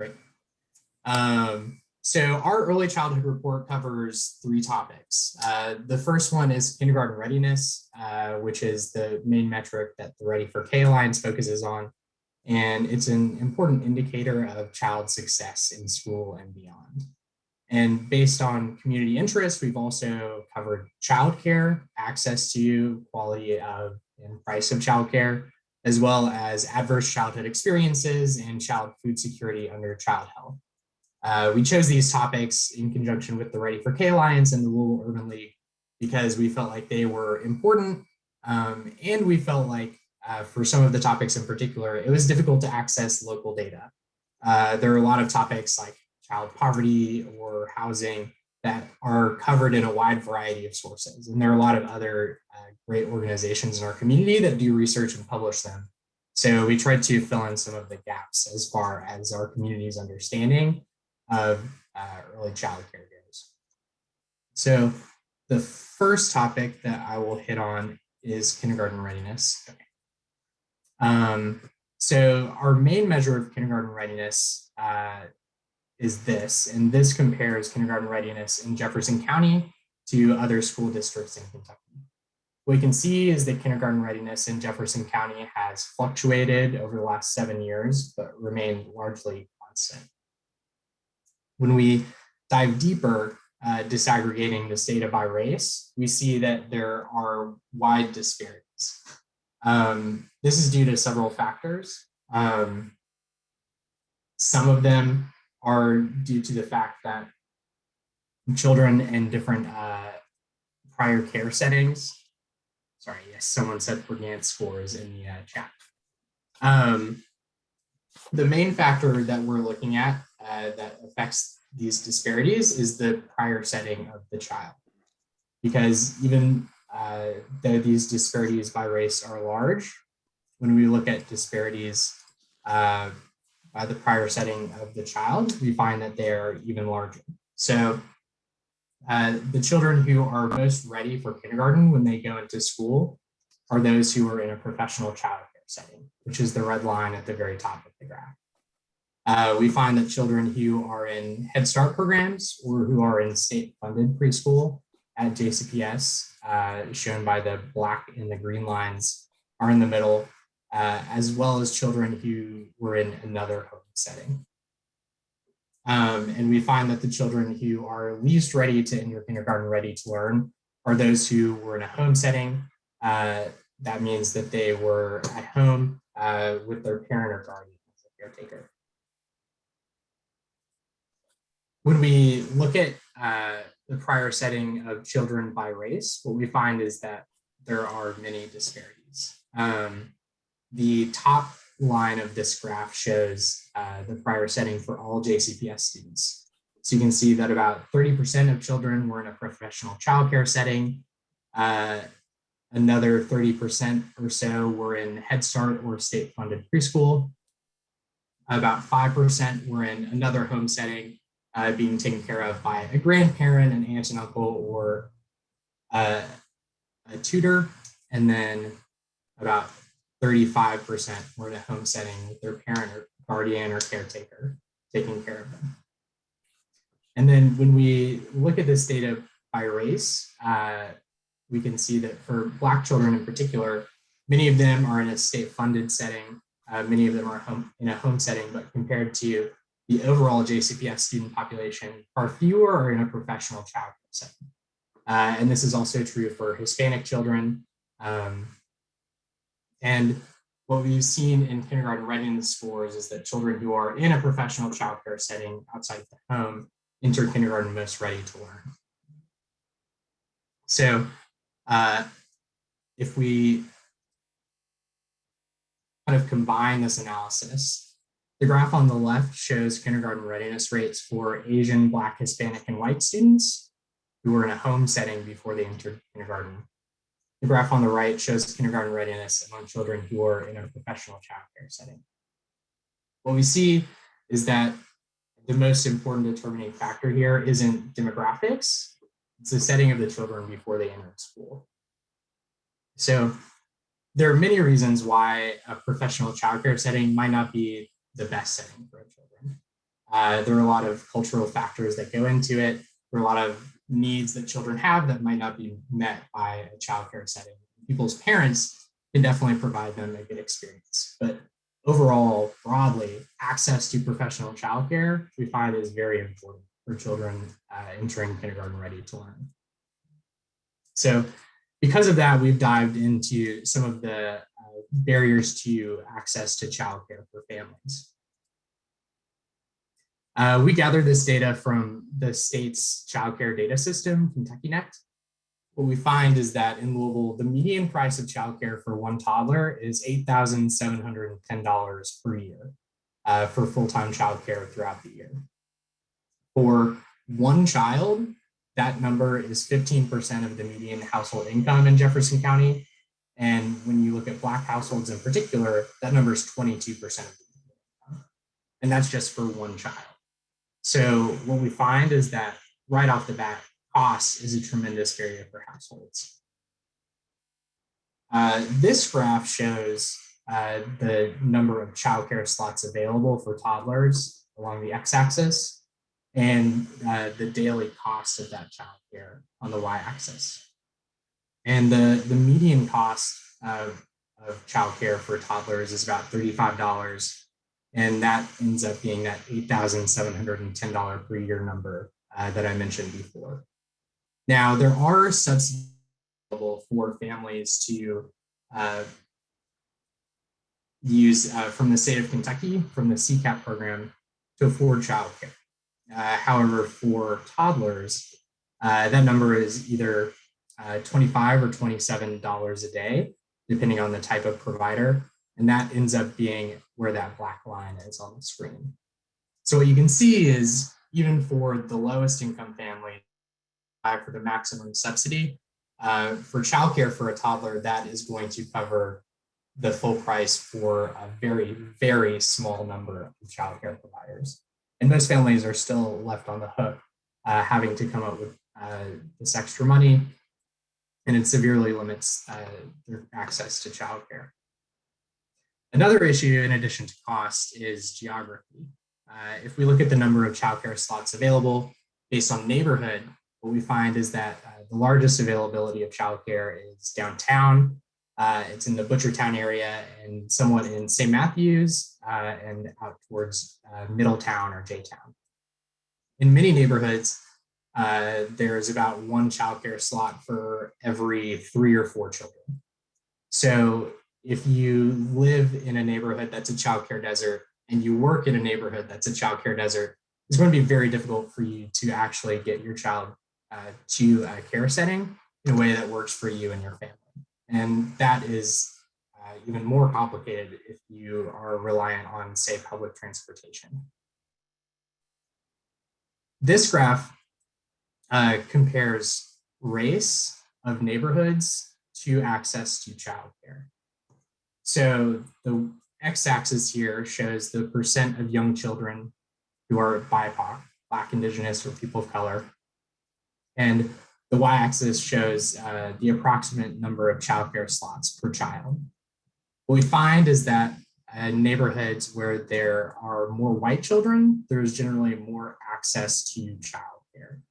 Great. So our early childhood report covers 3 topics. The first one is kindergarten readiness, which is the main metric that the Ready for K Alliance focuses on. And it's an important indicator of child success in school and beyond. And based on community interest, we've also covered childcare, access to, quality of, and price of childcare, as well as adverse childhood experiences and child food security under child health. We chose these topics in conjunction with the Ready for K Alliance and the Louisville Urban League because we felt like they were important, and we felt like for some of the topics in particular, it was difficult to access local data. There are a lot of topics like child poverty or housing that are covered in a wide variety of sources. And there are a lot of other great organizations in our community that do research and publish them. So we tried to fill in some of the gaps as far as our community's understanding of early child care goes. So the first topic that I will hit on is kindergarten readiness. Okay. So our main measure of kindergarten readiness is this, and this compares kindergarten readiness in Jefferson County to other school districts in Kentucky. What we can see is that kindergarten readiness in Jefferson County has fluctuated over the last 7 years, but remained largely constant. When we dive deeper, disaggregating this data by race, we see that there are wide disparities. This is due to several factors. Some of them are due to the fact that children in different prior care settings, sorry, yes, someone said organic scores in the chat. The main factor that we're looking at that affects these disparities is the prior setting of the child. Because even though these disparities by race are large, when we look at disparities by the prior setting of the child, we find that they are even larger. So the children who are most ready for kindergarten when they go into school are those who are in a professional child care setting, which is the red line at the very top of the graph. We find that children who are in Head Start programs or who are in state-funded preschool at JCPS, shown by the black and the green lines, are in the middle, as well as children who were in another home setting. And we find that the children who are least ready to enter kindergarten, ready to learn, are those who were in a home setting. That means that they were at home with their parent or guardian as a caretaker. When we look at the prior setting of children by race, what we find is that there are many disparities. The top line of this graph shows the prior setting for all JCPS students. So you can see that about 30% of children were in a professional childcare setting. Another 30% or so were in Head Start or state-funded preschool. About 5% were in another home setting, being taken care of by a grandparent, an aunt and uncle, or a tutor. And then about 35% were in a home setting with their parent or guardian or caretaker taking care of them. And then when we look at this data by race, we can see that for Black children in particular, many of them are in a state-funded setting. Many of them are in a home setting, but compared to the overall JCPS student population, far fewer are in a professional childcare setting. And this is also true for Hispanic children. And what we've seen in kindergarten readiness scores is that children who are in a professional childcare setting outside of the home enter kindergarten most ready to learn. So if we kind of combine this analysis, the graph on the left shows kindergarten readiness rates for Asian, Black, Hispanic, and white students who were in a home setting before they entered kindergarten. The graph on the right shows kindergarten readiness among children who are in a professional childcare setting. What we see is that the most important determining factor here isn't demographics, it's the setting of the children before they enter school. So there are many reasons why a professional childcare setting might not be the best setting for children. There are a lot of cultural factors that go into it. There are a lot of needs that children have that might not be met by a childcare setting. People's parents can definitely provide them a good experience. But overall, broadly, access to professional childcare we find is very important for children entering kindergarten ready to learn. So because of that, we've dived into some of the barriers to access to childcare for families. We gathered this data from the state's childcare data system, KentuckyNet. What we find is that in Louisville, the median price of childcare for one toddler is $8,710 per year for full-time childcare throughout the year. For one child, that number is 15% of the median household income in Jefferson County. And when you look at Black households in particular, that number is 22% of the median income. And that's just for one child. So what we find is that right off the bat, cost is a tremendous barrier for households. This graph shows the number of childcare slots available for toddlers along the x-axis and the daily cost of that childcare on the y-axis. And the median cost of childcare for toddlers is about $35. And that ends up being that $8,710 per year number that I mentioned before. Now, there are subsidies available for families to use from the state of Kentucky, from the CCAP program, to afford childcare. However, for toddlers, that number is either $25 or $27 a day, depending on the type of provider. And that ends up being where that black line is on the screen. So what you can see is even for the lowest income family, for the maximum subsidy, for childcare for a toddler, that is going to cover the full price for a very, very small number of childcare providers. And most families are still left on the hook, having to come up with this extra money, and it severely limits their access to childcare. Another issue, in addition to cost, is geography. If we look at the number of childcare slots available based on neighborhood, what we find is that the largest availability of childcare is downtown. It's in the Butchertown area and somewhat in St. Matthews and out towards Middletown or J-Town. In many neighborhoods, there's about one childcare slot for every 3 or 4 children. So if you live in a neighborhood that's a childcare desert and you work in a neighborhood that's a childcare desert, it's going to be very difficult for you to actually get your child to a care setting in a way that works for you and your family. And that is even more complicated if you are reliant on, say, public transportation. This graph compares race of neighborhoods to access to childcare. So the x-axis here shows the percent of young children who are BIPOC, Black, Indigenous, or people of color. And the y-axis shows the approximate number of childcare slots per child. What we find is that in neighborhoods where there are more white children, there's generally more access to childcare.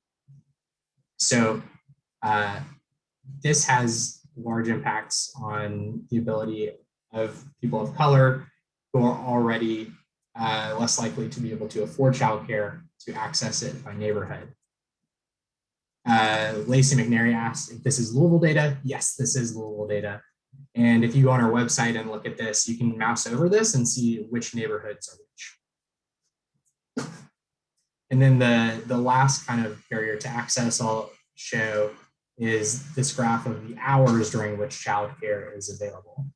So this has large impacts on the ability of people of color who are already less likely to be able to afford childcare to access it by neighborhood. Lacey McNary asked if this is Louisville data. Yes, this is Louisville data. And if you go on our website and look at this, you can mouse over this and see which neighborhoods are which. And then the last kind of barrier to access I'll show is this graph of the hours during which childcare is available.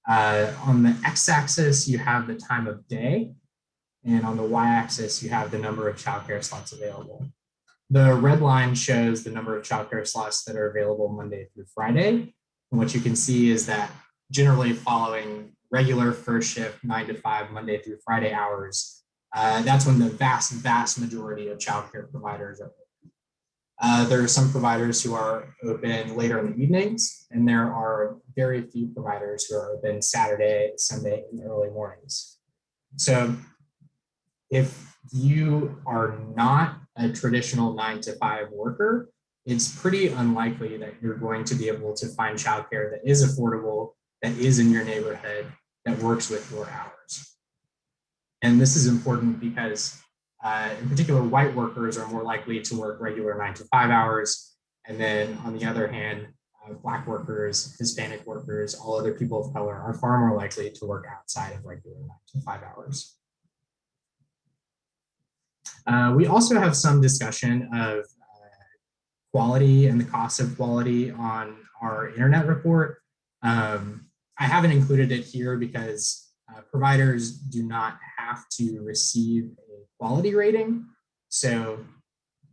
On the x-axis, you have the time of day, and on the y-axis, you have the number of childcare slots available. The red line shows the number of childcare slots that are available Monday through Friday. And what you can see is that generally following regular first shift 9 to 5 Monday through Friday hours, that's when the vast majority of childcare providers are open. There are some providers who are open later in the evenings, and there are very few providers who are open Saturday, Sunday, and early mornings. So if you are not a traditional 9 to 5 worker, it's pretty unlikely that you're going to be able to find childcare that is affordable, that is in your neighborhood, that works with your hours. And this is important because in particular, white workers are more likely to work regular 9 to 5 hours. And then on the other hand, Black workers, Hispanic workers, all other people of color are far more likely to work outside of regular 9 to 5 hours. We also have some discussion of quality and the cost of quality on our internet report. I haven't included it here because providers do not have to receive a quality rating. So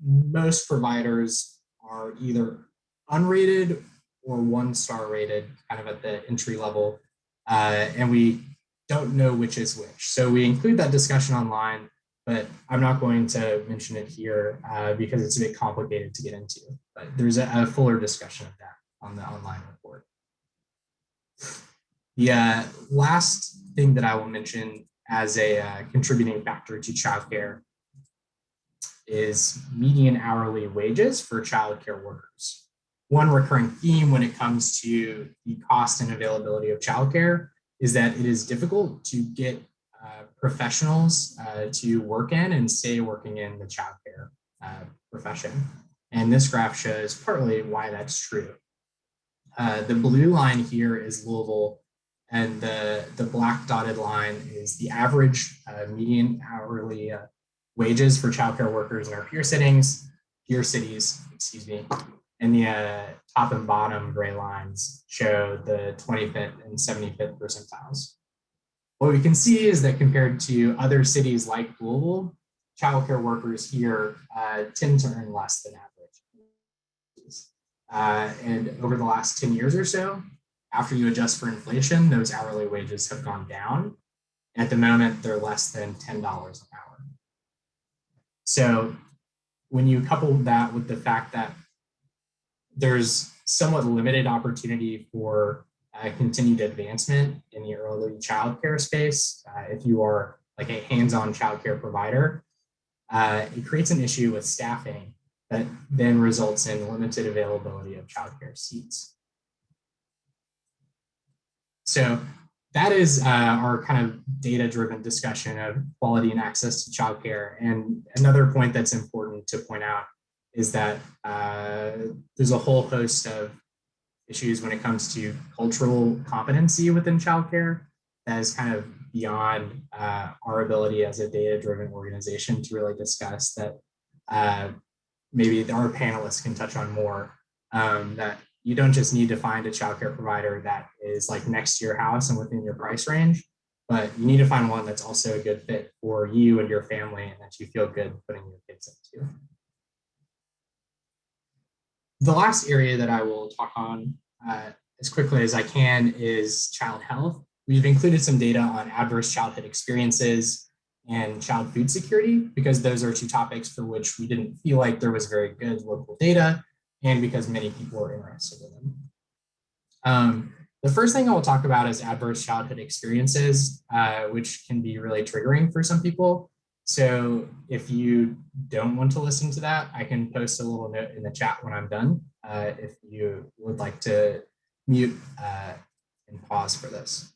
most providers are either unrated or 1-star rated, kind of at the entry level, and we don't know which is which. So we include that discussion online, but I'm not going to mention it here because it's a bit complicated to get into. But there's a fuller discussion of that on the online report. The last thing that I will mention as a contributing factor to childcare is median hourly wages for childcare workers. One recurring theme when it comes to the cost and availability of childcare is that it is difficult to get professionals to work in and stay working in the childcare profession. And this graph shows partly why that's true. The blue line here is Louisville, and the black dotted line is the average median hourly wages for childcare workers in our peer cities, excuse me. And the top and bottom gray lines show the 25th and 75th percentiles. What we can see is that compared to other cities like Louisville, childcare workers here tend to earn less than average. And over the last 10 years or so, after you adjust for inflation, those hourly wages have gone down. And at the moment, they're less than $10 an hour. So when you couple that with the fact that there's somewhat limited opportunity for continued advancement in the early childcare space, if you are like a hands-on childcare provider, it creates an issue with staffing that then results in limited availability of childcare seats. So that is our kind of data-driven discussion of quality and access to childcare. And another point that's important to point out is that there's a whole host of issues when it comes to cultural competency within childcare that is kind of beyond our ability as a data-driven organization to really discuss, that maybe our panelists can touch on more, that you don't just need to find a childcare provider that is like next to your house and within your price range, but you need to find one that's also a good fit for you and your family and that you feel good putting your kids into. The last area that I will talk on as quickly as I can is child health. We've included some data on adverse childhood experiences and child food security, because those are two topics for which we didn't feel like there was very good local data, and because many people are interested in them. The first thing I will talk about is adverse childhood experiences, which can be really triggering for some people. So if you don't want to listen to that, I can post a little note in the chat when I'm done, if you would like to mute and pause for this.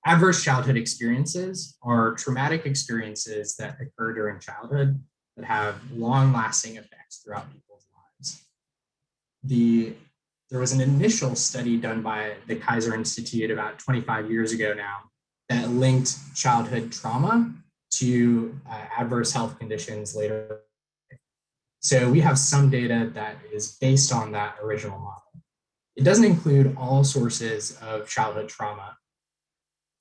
Adverse childhood experiences are traumatic experiences that occur during childhood that have long-lasting effects throughout people's lives. There was an initial study done by the Kaiser Institute about 25 years ago now that linked childhood trauma to adverse health conditions later. So we have some data that is based on that original model. It doesn't include all sources of childhood trauma.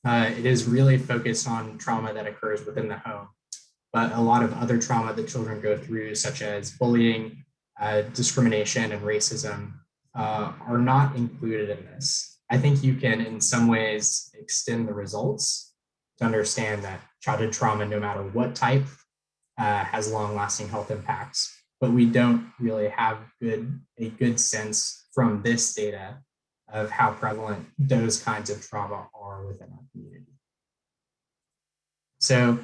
It is really focused on trauma that occurs within the home, but a lot of other trauma that children go through, such as bullying, discrimination, and racism, are not included in this. I think you can, in some ways, extend the results to understand that childhood trauma, no matter what type, has long-lasting health impacts, but we don't really have a good sense from this data of how prevalent those kinds of trauma are within our community. So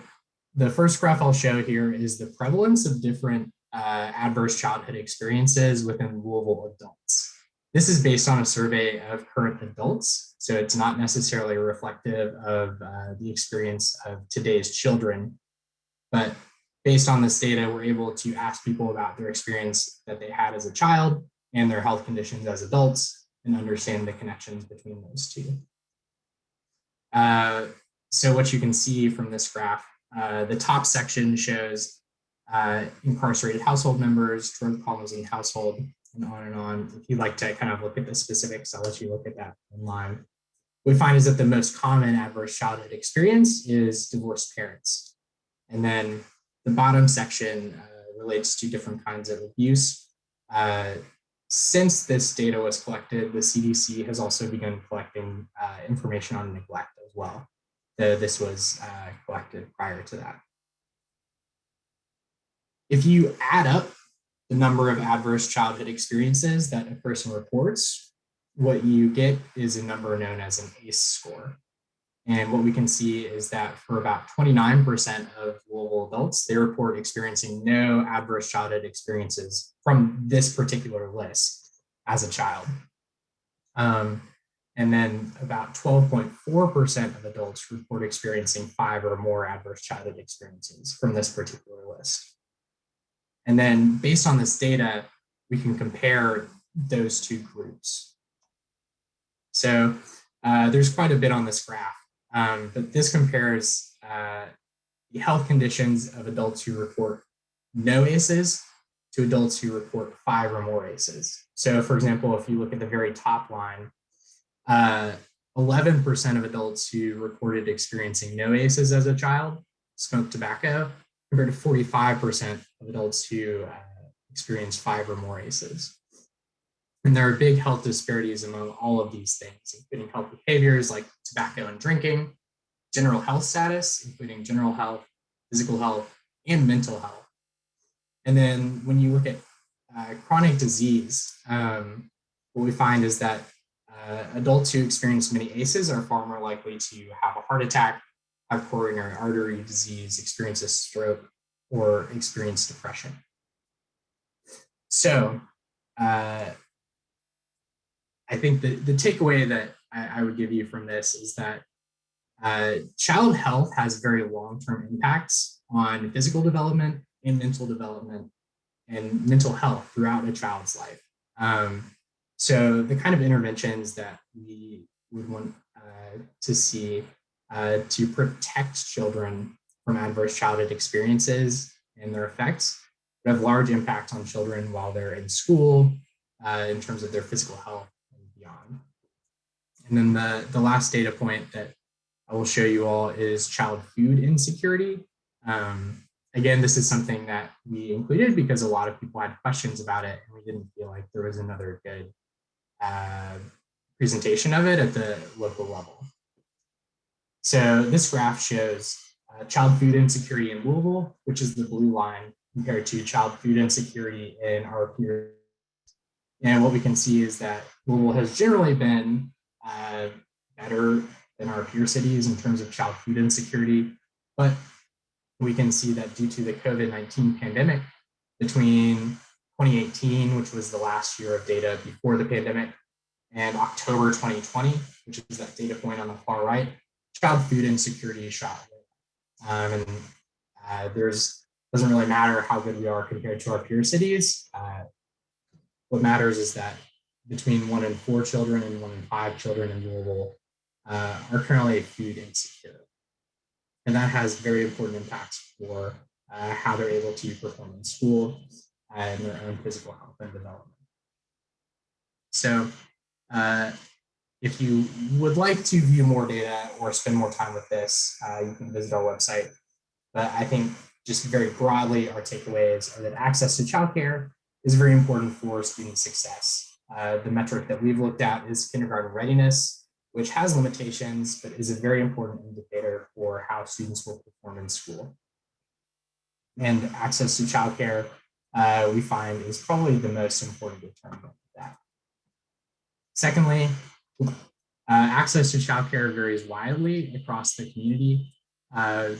the first graph I'll show here is the prevalence of different adverse childhood experiences within Louisville adults. This is based on a survey of current adults, so it's not necessarily reflective of the experience of today's children, but based on this data, we're able to ask people about their experience that they had as a child and their health conditions as adults and understand the connections between those two. So what you can see from this graph, the top section shows incarcerated household members, drug problems in the household, and on and on. If you'd like to kind of look at the specifics, I'll let you look at that online. What we find is that the most common adverse childhood experience is divorced parents. And then the bottom section relates to different kinds of abuse. Since this data was collected, the CDC has also begun collecting information on neglect as well. This was collected prior to that. If you add up the number of adverse childhood experiences that a person reports, what you get is a number known as an ACE score. And what we can see is that for about 29% of Louisville adults, they report experiencing no adverse childhood experiences from this particular list as a child. And then about 12.4% of adults report experiencing 5 or more adverse childhood experiences from this particular list. And then based on this data, we can compare those two groups. So there's quite a bit on this graph, but this compares the health conditions of adults who report no ACEs to adults who report 5 or more ACEs. So for example, if you look at the very top line, 11% of adults who reported experiencing no ACEs as a child smoked tobacco, compared to 45% of adults who experienced 5 or more ACEs. And there are big health disparities among all of these things, including health behaviors like tobacco and drinking, general health status, including general health, physical health, and mental health. And then when you look at chronic disease, what we find is that adults who experience many ACEs are far more likely to have a heart attack, have coronary artery disease, experience a stroke, or experience depression. So I think the takeaway that I would give you from this is that child health has very long-term impacts on physical development and mental development and mental health throughout a child's life. So the kind of interventions that we would want to see to protect children from adverse childhood experiences and their effects have large impact on children while they're in school in terms of their physical health and beyond. And then the last data point that I will show you all is child food insecurity. Again, this is something that we included because a lot of people had questions about it, and we didn't feel like there was another good presentation of it at the local level. So this graph shows child food insecurity in Louisville, which is the blue line, compared to child food insecurity in our peers. And what we can see is that Louisville has generally been better than our peer cities in terms of child food insecurity, but we can see that due to the COVID-19 pandemic, between 2018, which was the last year of data before the pandemic, and October 2020, which is that data point on the far right, child food insecurity is shot. Doesn't really matter how good we are compared to our peer cities. What matters is that between 1 in 4 children and 1 in 5 children in Louisville are currently food insecure. And that has very important impacts for how they're able to perform in school and their own physical health and development. So if you would like to view more data or spend more time with this, you can visit our website. But I think just very broadly, our takeaways are that access to childcare is very important for student success. The metric that we've looked at is kindergarten readiness, which has limitations, but is a very important indicator for how students will perform in school. And access to childcare, we find, is probably the most important determinant of that. Secondly, access to childcare varies widely across the community,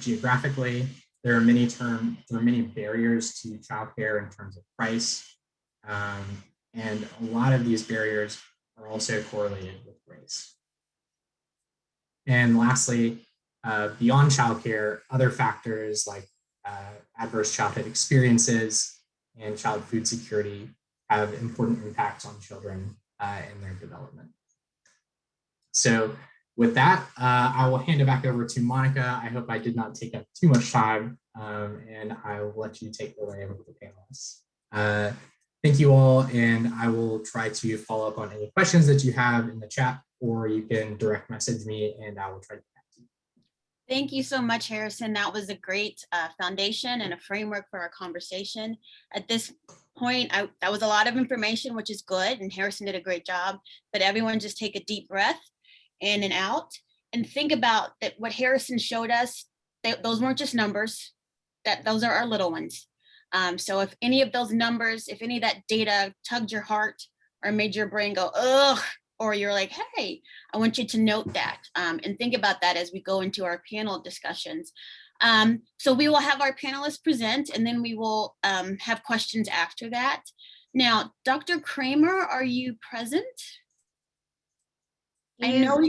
geographically, there are many barriers to childcare in terms of price. And a lot of these barriers are also correlated with race. And lastly, beyond childcare, other factors like adverse childhood experiences and child food security have important impacts on children and their development. So with that, I will hand it back over to Monica. I hope I did not take up too much time, and I will let you take the way with the panelists. Thank you all, and I will try to follow up on any questions that you have in the chat, or you can direct message me and I will try to get back to you. Thank you so much, Harrison. That was a great foundation and a framework for our conversation. At this point, that was a lot of information, which is good, and Harrison did a great job, but everyone just take a deep breath in and out and think about that. What Harrison showed us, those weren't just numbers, those are our little ones. So if any of those numbers, if any of that data tugged your heart or made your brain go, ugh, or you're like, hey, I want you to note that and think about that as we go into our panel discussions. So we will have our panelists present, and then we will have questions after that. Now, Dr. Cramer, are you present? He's not,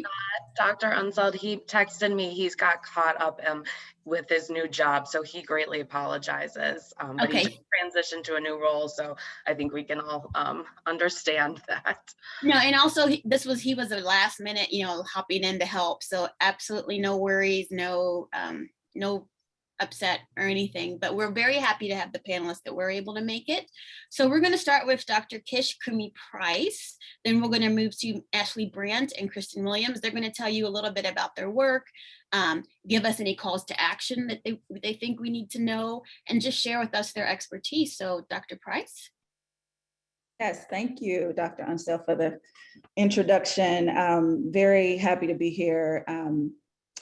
Dr. Unseld, he texted me, he's got caught up with his new job, so he greatly apologizes. But Okay. he just transitioned to a new role, so I think we can all understand that. No, and also he was a last minute, hopping in to help. So absolutely no worries, no upset or anything, but we're very happy to have the panelists that were able to make it. So we're going to start with Dr. Kish Kumi-Price. Then we're going to move to Ashley Brandt and Kristen Williams. They're going to tell you a little bit about their work, give us any calls to action that they think we need to know, and just share with us their expertise. So Dr. Price. Yes, thank you, Dr. Unseld, for the introduction. Very happy to be here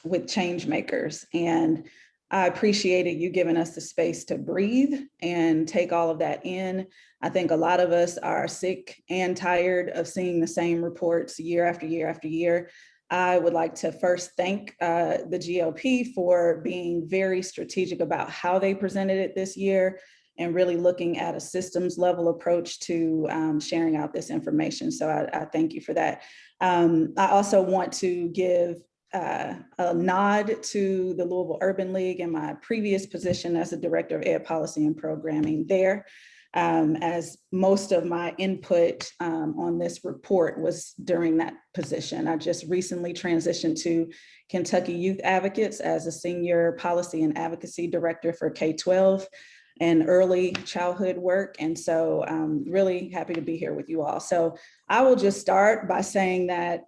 with change makers, and I appreciated you giving us the space to breathe and take all of that in. I think a lot of us are sick and tired of seeing the same reports year after year after year. I would like to first thank the GLP for being very strategic about how they presented it this year and really looking at a systems level approach to sharing out this information. So I thank you for that. I also want to give a nod to the Louisville Urban League and my previous position as the Director of Ed Policy and Programming there, as most of my input on this report was during that position. I just recently transitioned to Kentucky Youth Advocates as a Senior Policy and Advocacy Director for K-12 and early childhood work. And so I'm really happy to be here with you all. So I will just start by saying that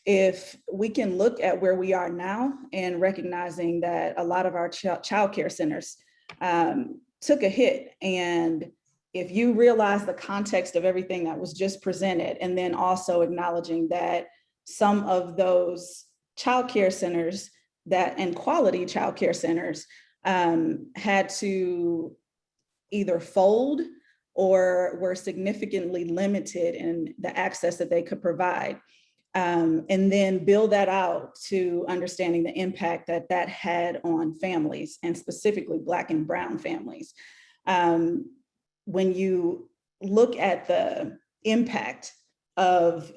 if we can look at where we are now and recognizing that a lot of our child care centers took a hit, and if you realize the context of everything that was just presented, and then also acknowledging that some of those child care centers and quality child care centers had to either fold or were significantly limited in the access that they could provide. And then build that out to understanding the impact that that had on families, and specifically Black and Brown families. When you look at the impact of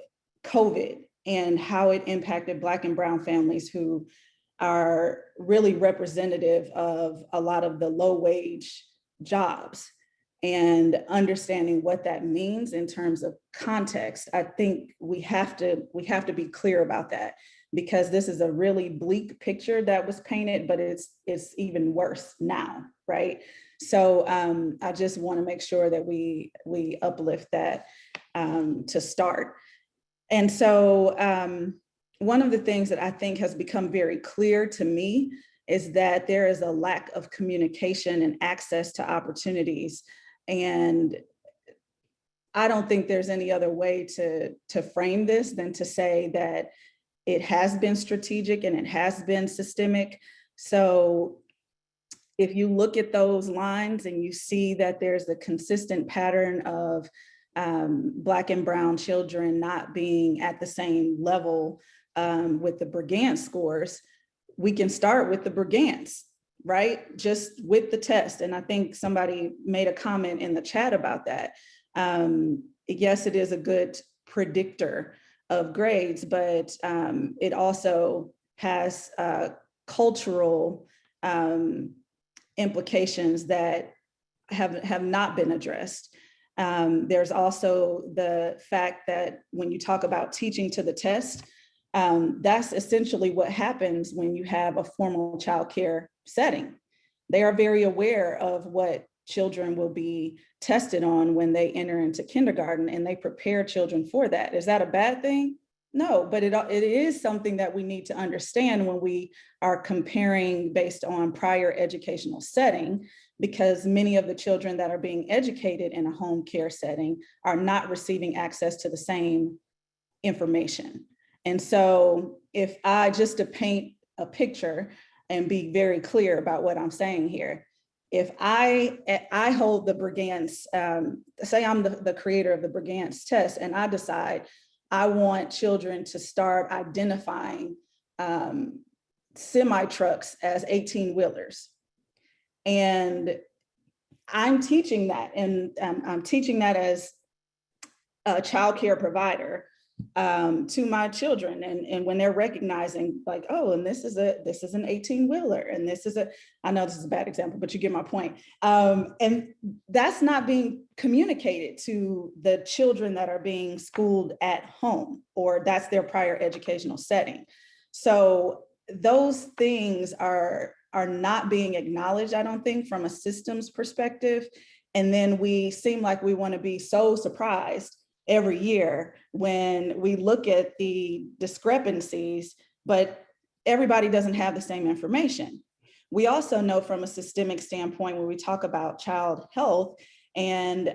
COVID and how it impacted Black and Brown families, who are really representative of a lot of the low wage jobs, and understanding what that means in terms of context, I think we have to be clear about that, because this is a really bleak picture that was painted, but it's even worse now, right? So I just want to make sure that we uplift that to start. And so one of the things that I think has become very clear to me is that there is a lack of communication and access to opportunities. And I don't think there's any other way to frame this than to say that it has been strategic and it has been systemic. So if you look at those lines and you see that there's a consistent pattern of Black and Brown children not being at the same level with the Brigance scores, we can start with the Brigance. right? Just with the test. And I think somebody made a comment in the chat about that. Yes, it is a good predictor of grades, but it also has cultural implications that have not been addressed. There's also the fact that when you talk about teaching to the test, that's essentially what happens when you have a formal childcare setting. They are very aware of what children will be tested on when they enter into kindergarten, and they prepare children for that. Is that a bad thing? No, but it is something that we need to understand when we are comparing based on prior educational setting, because many of the children that are being educated in a home care setting are not receiving access to the same information. And so if I, just to paint a picture and be very clear about what I'm saying here, if I hold the Brigance, say I'm the creator of the Brigance test, and I decide I want children to start identifying semi-trucks as 18-wheelers. And I'm teaching that, and I'm teaching that as a childcare provider to my children, and when they're recognizing like, oh, and this is an 18-wheeler, and this is I know this is a bad example, but you get my point. And that's not being communicated to the children that are being schooled at home, or that's their prior educational setting. So those things are not being acknowledged, I don't think, from a systems perspective. And then we seem like we want to be so surprised every year when we look at the discrepancies, but everybody doesn't have the same information. We also know from a systemic standpoint, when we talk about child health and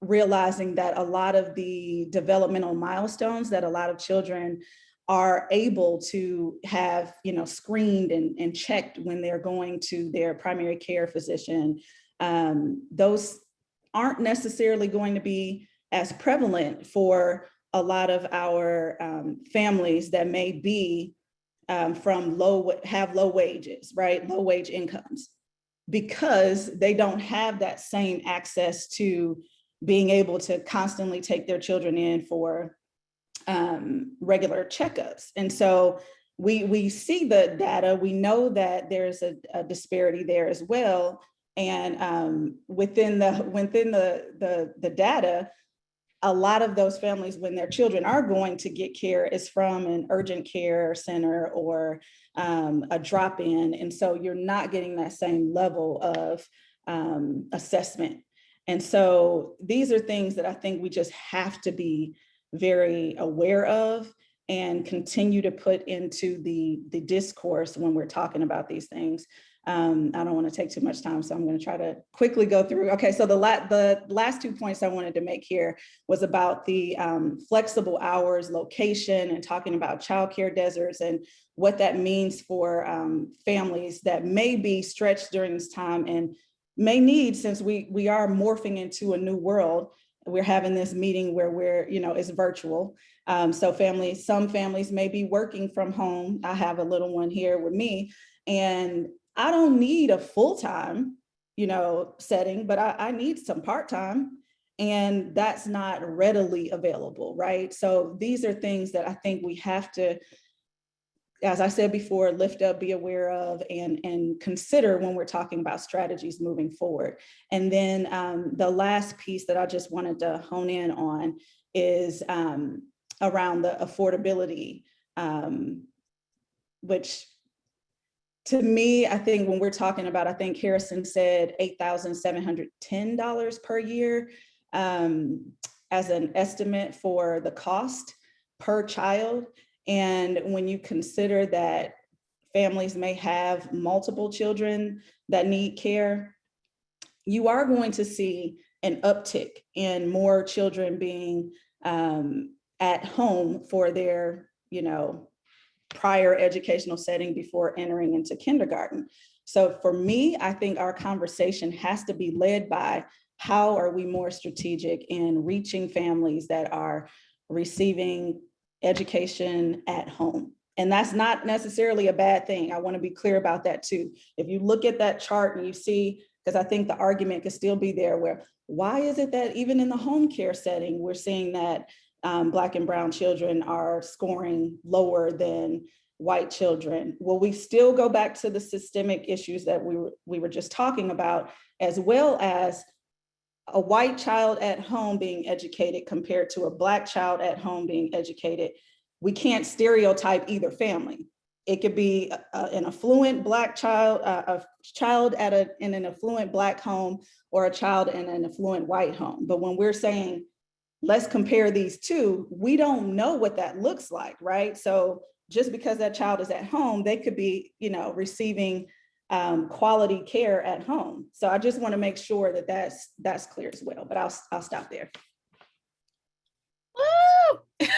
realizing that a lot of the developmental milestones that a lot of children are able to have, screened and checked when they're going to their primary care physician, those aren't necessarily going to be as prevalent for a lot of our families that may be from have low wages, right? Low wage incomes, because they don't have that same access to being able to constantly take their children in for regular checkups. And so we see the data, we know that there's a disparity there as well. And within the data, a lot of those families, when their children are going to get care, is from an urgent care center or a drop-in. And so you're not getting that same level of assessment. And so these are things that I think we just have to be very aware of and continue to put into the discourse when we're talking about these things. I don't want to take too much time, so I'm going to try to quickly go through. Okay, so the last 2 points I wanted to make here was about the flexible hours, location, and talking about childcare deserts and what that means for families that may be stretched during this time and may need, since we are morphing into a new world. We're having this meeting where we're, it's virtual. So some families may be working from home. I have a little one here with me, and I don't need a full-time, setting, but I need some part-time, and that's not readily available, right? So these are things that I think we have to, as I said before, lift up, be aware of, and consider when we're talking about strategies moving forward. And then the last piece that I just wanted to hone in on is around the affordability, which to me, I think when we're talking about, I think Harrison said $8,710 per year as an estimate for the cost per child. And when you consider that families may have multiple children that need care, you are going to see an uptick in more children being at home for their, prior educational setting before entering into kindergarten. So for me, I think our conversation has to be led by how are we more strategic in reaching families that are receiving education at home. And that's not necessarily a bad thing. I want to be clear about that too. If you look at that chart and you see, because I think the argument could still be there where, why is it that even in the home care setting, we're seeing that Black and brown children are scoring lower than white children? Well, we still go back to the systemic issues that we were just talking about, as well as a white child at home being educated compared to a Black child at home being educated. We can't stereotype either family. It could be an affluent Black child, a child in an affluent Black home, or a child in an affluent white home. But when we're saying, let's compare these two, we don't know what that looks like, right? So just because that child is at home, they could be, receiving quality care at home. So I just want to make sure that that's clear as well. But I'll stop there. Woo!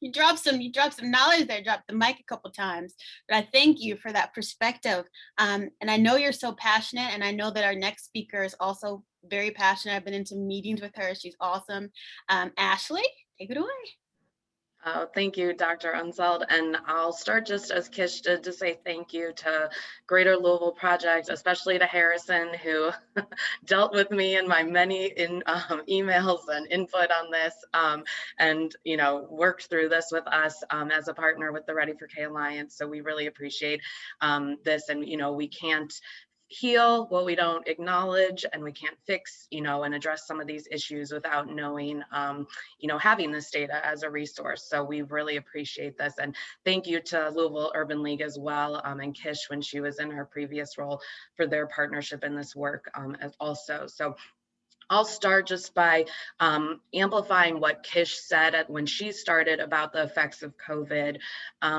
You dropped some knowledge there, dropped the mic a couple times, but I thank you for that perspective. And I know you're so passionate, and I know that our next speaker is also very passionate. I've been into meetings with her. She's awesome. Ashley, take it away. Thank you, Dr. Unseld. And I'll start just as Kish did to say thank you to Greater Louisville Project, especially to Harrison, who dealt with me in my many emails and input on this, and worked through this with us as a partner with the Ready for K Alliance. So we really appreciate this, and we can't heal what we don't acknowledge, and we can't fix, and address some of these issues without knowing, having this data as a resource. So we really appreciate this. And thank you to Louisville Urban League as well, and Kish when she was in her previous role, for their partnership in this work also. So I'll start just by amplifying what Kish said when she started about the effects of COVID,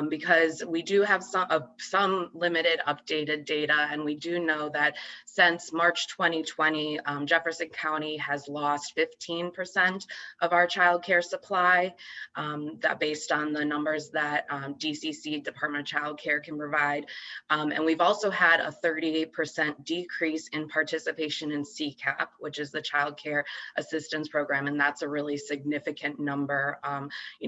because we do have some limited updated data, and we do know that since March 2020, Jefferson County has lost 15% of our child care supply, that based on the numbers that DCC, Department of Child Care, can provide. And we've also had a 38% decrease in participation in CCAP, which is the Child Care Assistance Program, and that's a really significant number.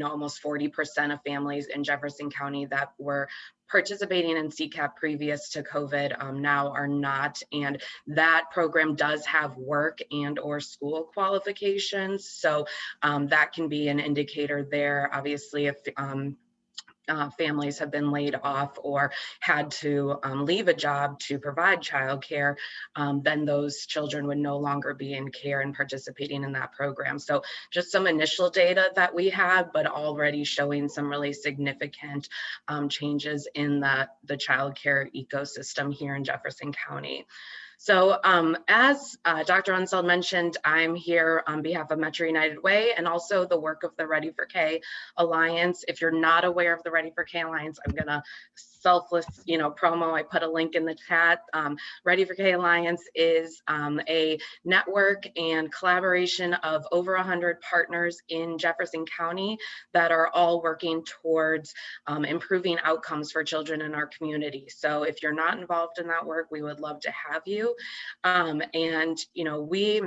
Almost 40% of families in Jefferson County that were participating in CCAP previous to COVID now are not, and that program does have work and or school qualifications, so that can be an indicator there. Obviously, if families have been laid off or had to leave a job to provide childcare, then those children would no longer be in care and participating in that program. So just some initial data that we had, but already showing some really significant changes in the childcare ecosystem here in Jefferson County. So as Dr. Unseld mentioned, I'm here on behalf of Metro United Way and also the work of the Ready for K Alliance. If you're not aware of the Ready for K Alliance, I'm gonna selfless promo. I put a link in the chat. Ready for K Alliance is a network and collaboration of over 100 partners in Jefferson County that are all working towards improving outcomes for children in our community. So if you're not involved in that work, we would love to have you. We,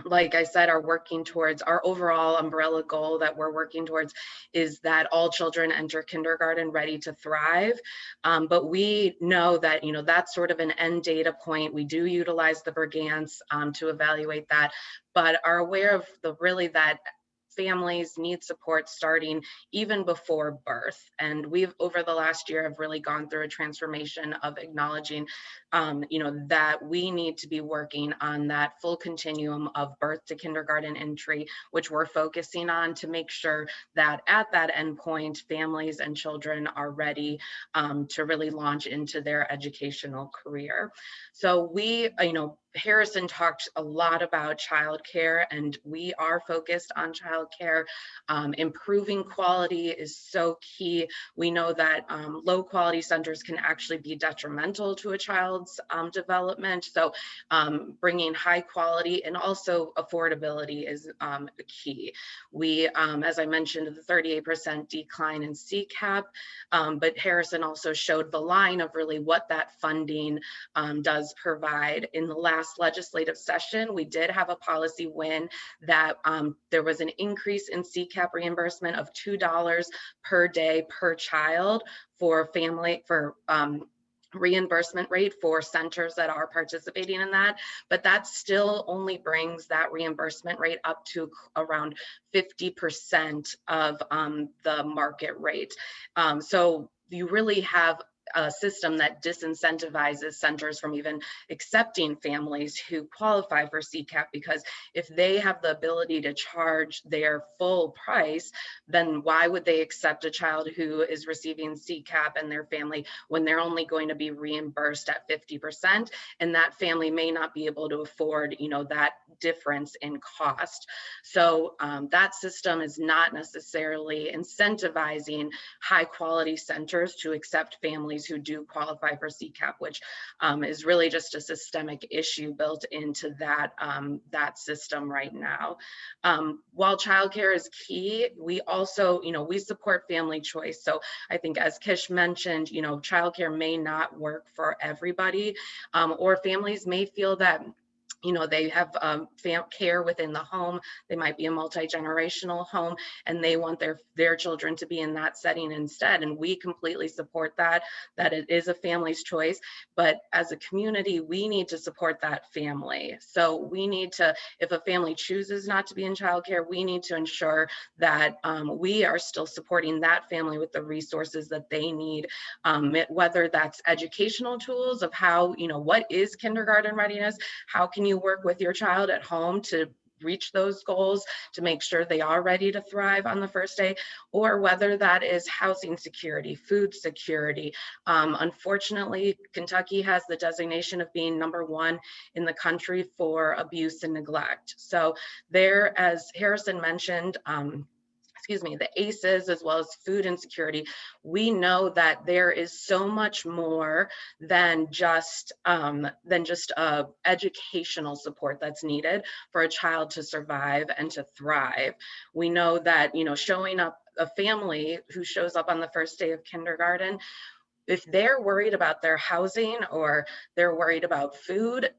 like I said, are working towards our overall umbrella goal that we're working towards is that all children enter kindergarten ready to thrive. But we know that, that's sort of an end data point. We do utilize the Brigance to evaluate that, but are aware of that families need support starting even before birth. And we've, over the last year, have really gone through a transformation of acknowledging, that we need to be working on that full continuum of birth to kindergarten entry, which we're focusing on to make sure that at that endpoint, families and children are ready to really launch into their educational career. So we, Harrison talked a lot about childcare, and we are focused on childcare. Improving quality is so key. We know that low quality centers can actually be detrimental to a child's development. So bringing high quality and also affordability is key. We, as I mentioned, the 38% decline in CCAP, but Harrison also showed the line of really what that funding does provide. In the last last legislative session, we did have a policy win that there was an increase in CCAP reimbursement of $2 per day per child for reimbursement rate for centers that are participating in that, but that still only brings that reimbursement rate up to around 50% of the market rate. So you really have a system that disincentivizes centers from even accepting families who qualify for CCAP, because if they have the ability to charge their full price, then why would they accept a child who is receiving CCAP and their family when they're only going to be reimbursed at 50%, and that family may not be able to afford, you know, that difference in cost. So that system is not necessarily incentivizing high quality centers to accept families who do qualify for CCAP, which is really just a systemic issue built into that, that system right now. While childcare is key, we also, you know, we support family choice. So I think, as Kish mentioned, you know, childcare may not work for everybody, or families may feel that, you know, they have care within the home. They might be a multi-generational home and they want their children to be in that setting instead. And we completely support that it is a family's choice. But as a community, we need to support that family. So we need to, if a family chooses not to be in childcare, we need to ensure that we are still supporting that family with the resources that they need, whether that's educational tools of how, you know, what is kindergarten readiness? How can you work with your child at home to reach those goals, to make sure they are ready to thrive on the first day, or whether that is housing security, food security. Unfortunately, Kentucky has the designation of being #1 in the country for abuse and neglect. So there, as Harrison mentioned, the ACEs, as well as food insecurity, we know that there is so much more than just educational support that's needed for a child to survive and to thrive. We know that, you know, showing up, a family who shows up on the first day of kindergarten, if they're worried about their housing or they're worried about food,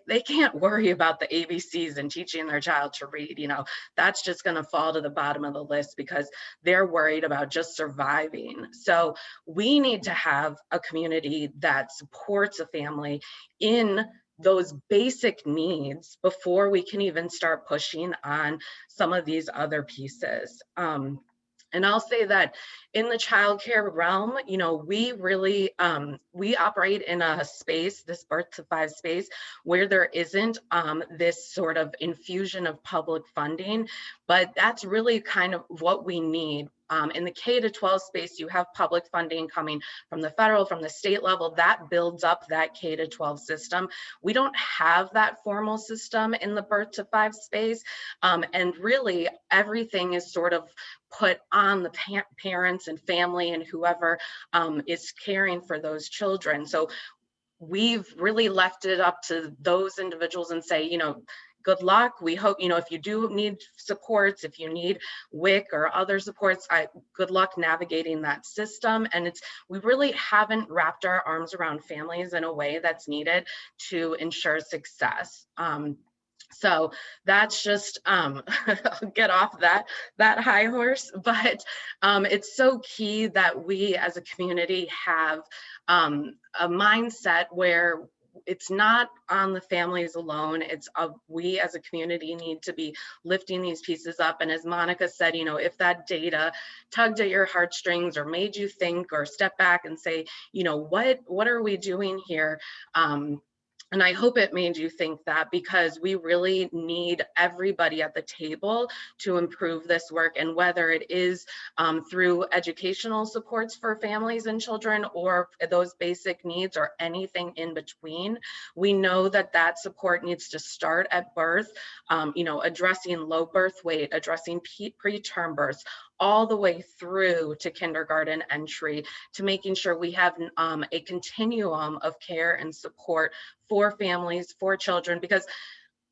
they can't worry about the ABCs and teaching their child to read. You know, that's just going to fall to the bottom of the list because they're worried about just surviving. So we need to have a community that supports a family in those basic needs before we can even start pushing on some of these other pieces. And I'll say that in the childcare realm, you know, we really, we operate in a space, this birth to 5 space, where there isn't this sort of infusion of public funding, but that's really kind of what we need. In the K-12 space, you have public funding coming from the federal, from the state level, that builds up that K-12 system. We don't have that formal system in the birth to 5 space. And really everything is sort of put on the parents and family and whoever is caring for those children. So we've really left it up to those individuals and say, you know, good luck. We hope, you know, if you do need supports, if you need WIC or other supports, good luck navigating that system. And we really haven't wrapped our arms around families in a way that's needed to ensure success. So that's just, I'll get off that high horse, but it's so key that we as a community have a mindset where it's not on the families alone. It's we as a community need to be lifting these pieces up. And as Monica said, you know, if that data tugged at your heartstrings or made you think or step back and say, you know, what are we doing here? And I hope it made you think that, because we really need everybody at the table to improve this work. And whether it is through educational supports for families and children, or those basic needs, or anything in between, we know that that support needs to start at birth, you know, addressing low birth weight, addressing preterm births, all the way through to kindergarten entry, to making sure we have a continuum of care and support for families, for children. Because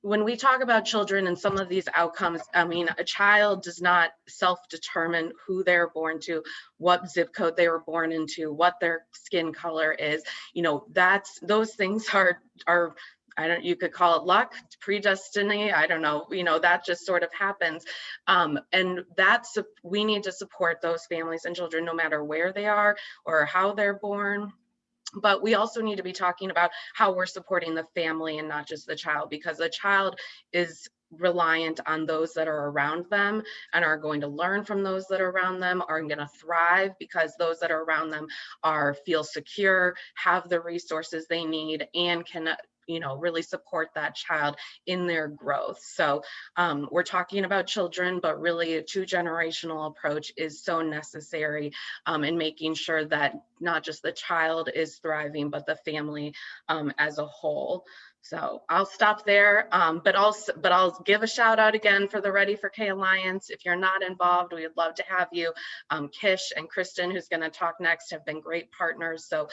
when we talk about children and some of these outcomes, I mean, a child does not self-determine who they're born to, what zip code they were born into, what their skin color is. You know, those things are you could call it luck, predestiny, I don't know, that just sort of happens. And we need to support those families and children no matter where they are or how they're born. But we also need to be talking about how we're supporting the family and not just the child, because the child is reliant on those that are around them and are going to learn from those that are around them, are going to thrive because those that are around them feel secure, have the resources they need, and can really support that child in their growth. So we're talking about children, but really a 2-generational approach is so necessary in making sure that not just the child is thriving, but the family as a whole. So I'll stop there, but I'll give a shout out again for the Ready for K Alliance. If you're not involved, we would love to have you. Kish and Kristen, who's going to talk next, have been great partners. So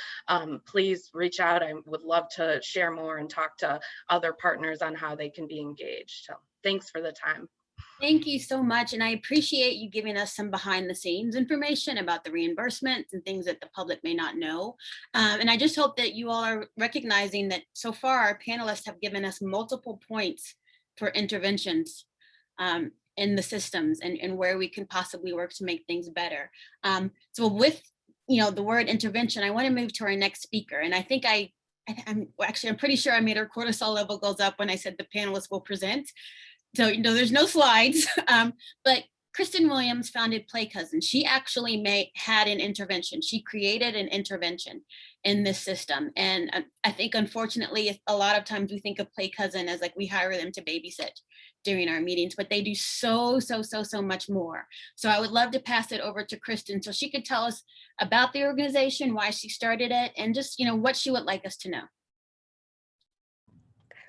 please reach out. I would love to share more and talk to other partners on how they can be engaged. So thanks for the time. Thank you so much. And I appreciate you giving us some behind the scenes information about the reimbursements and things that the public may not know. And I just hope that you all are recognizing that so far our panelists have given us multiple points for interventions in the systems and where we can possibly work to make things better. So with the word intervention, I want to move to our next speaker. And I think I'm pretty sure I made our cortisol level goes up when I said the panelists will present. So, there's no slides, but Kristen Williams founded Play Cousin. She actually had an intervention. She created an intervention in this system. And I think, unfortunately, a lot of times we think of Play Cousin as like we hire them to babysit during our meetings, but they do so much more. So I would love to pass it over to Kristen so she could tell us about the organization, why she started it, and just, what she would like us to know.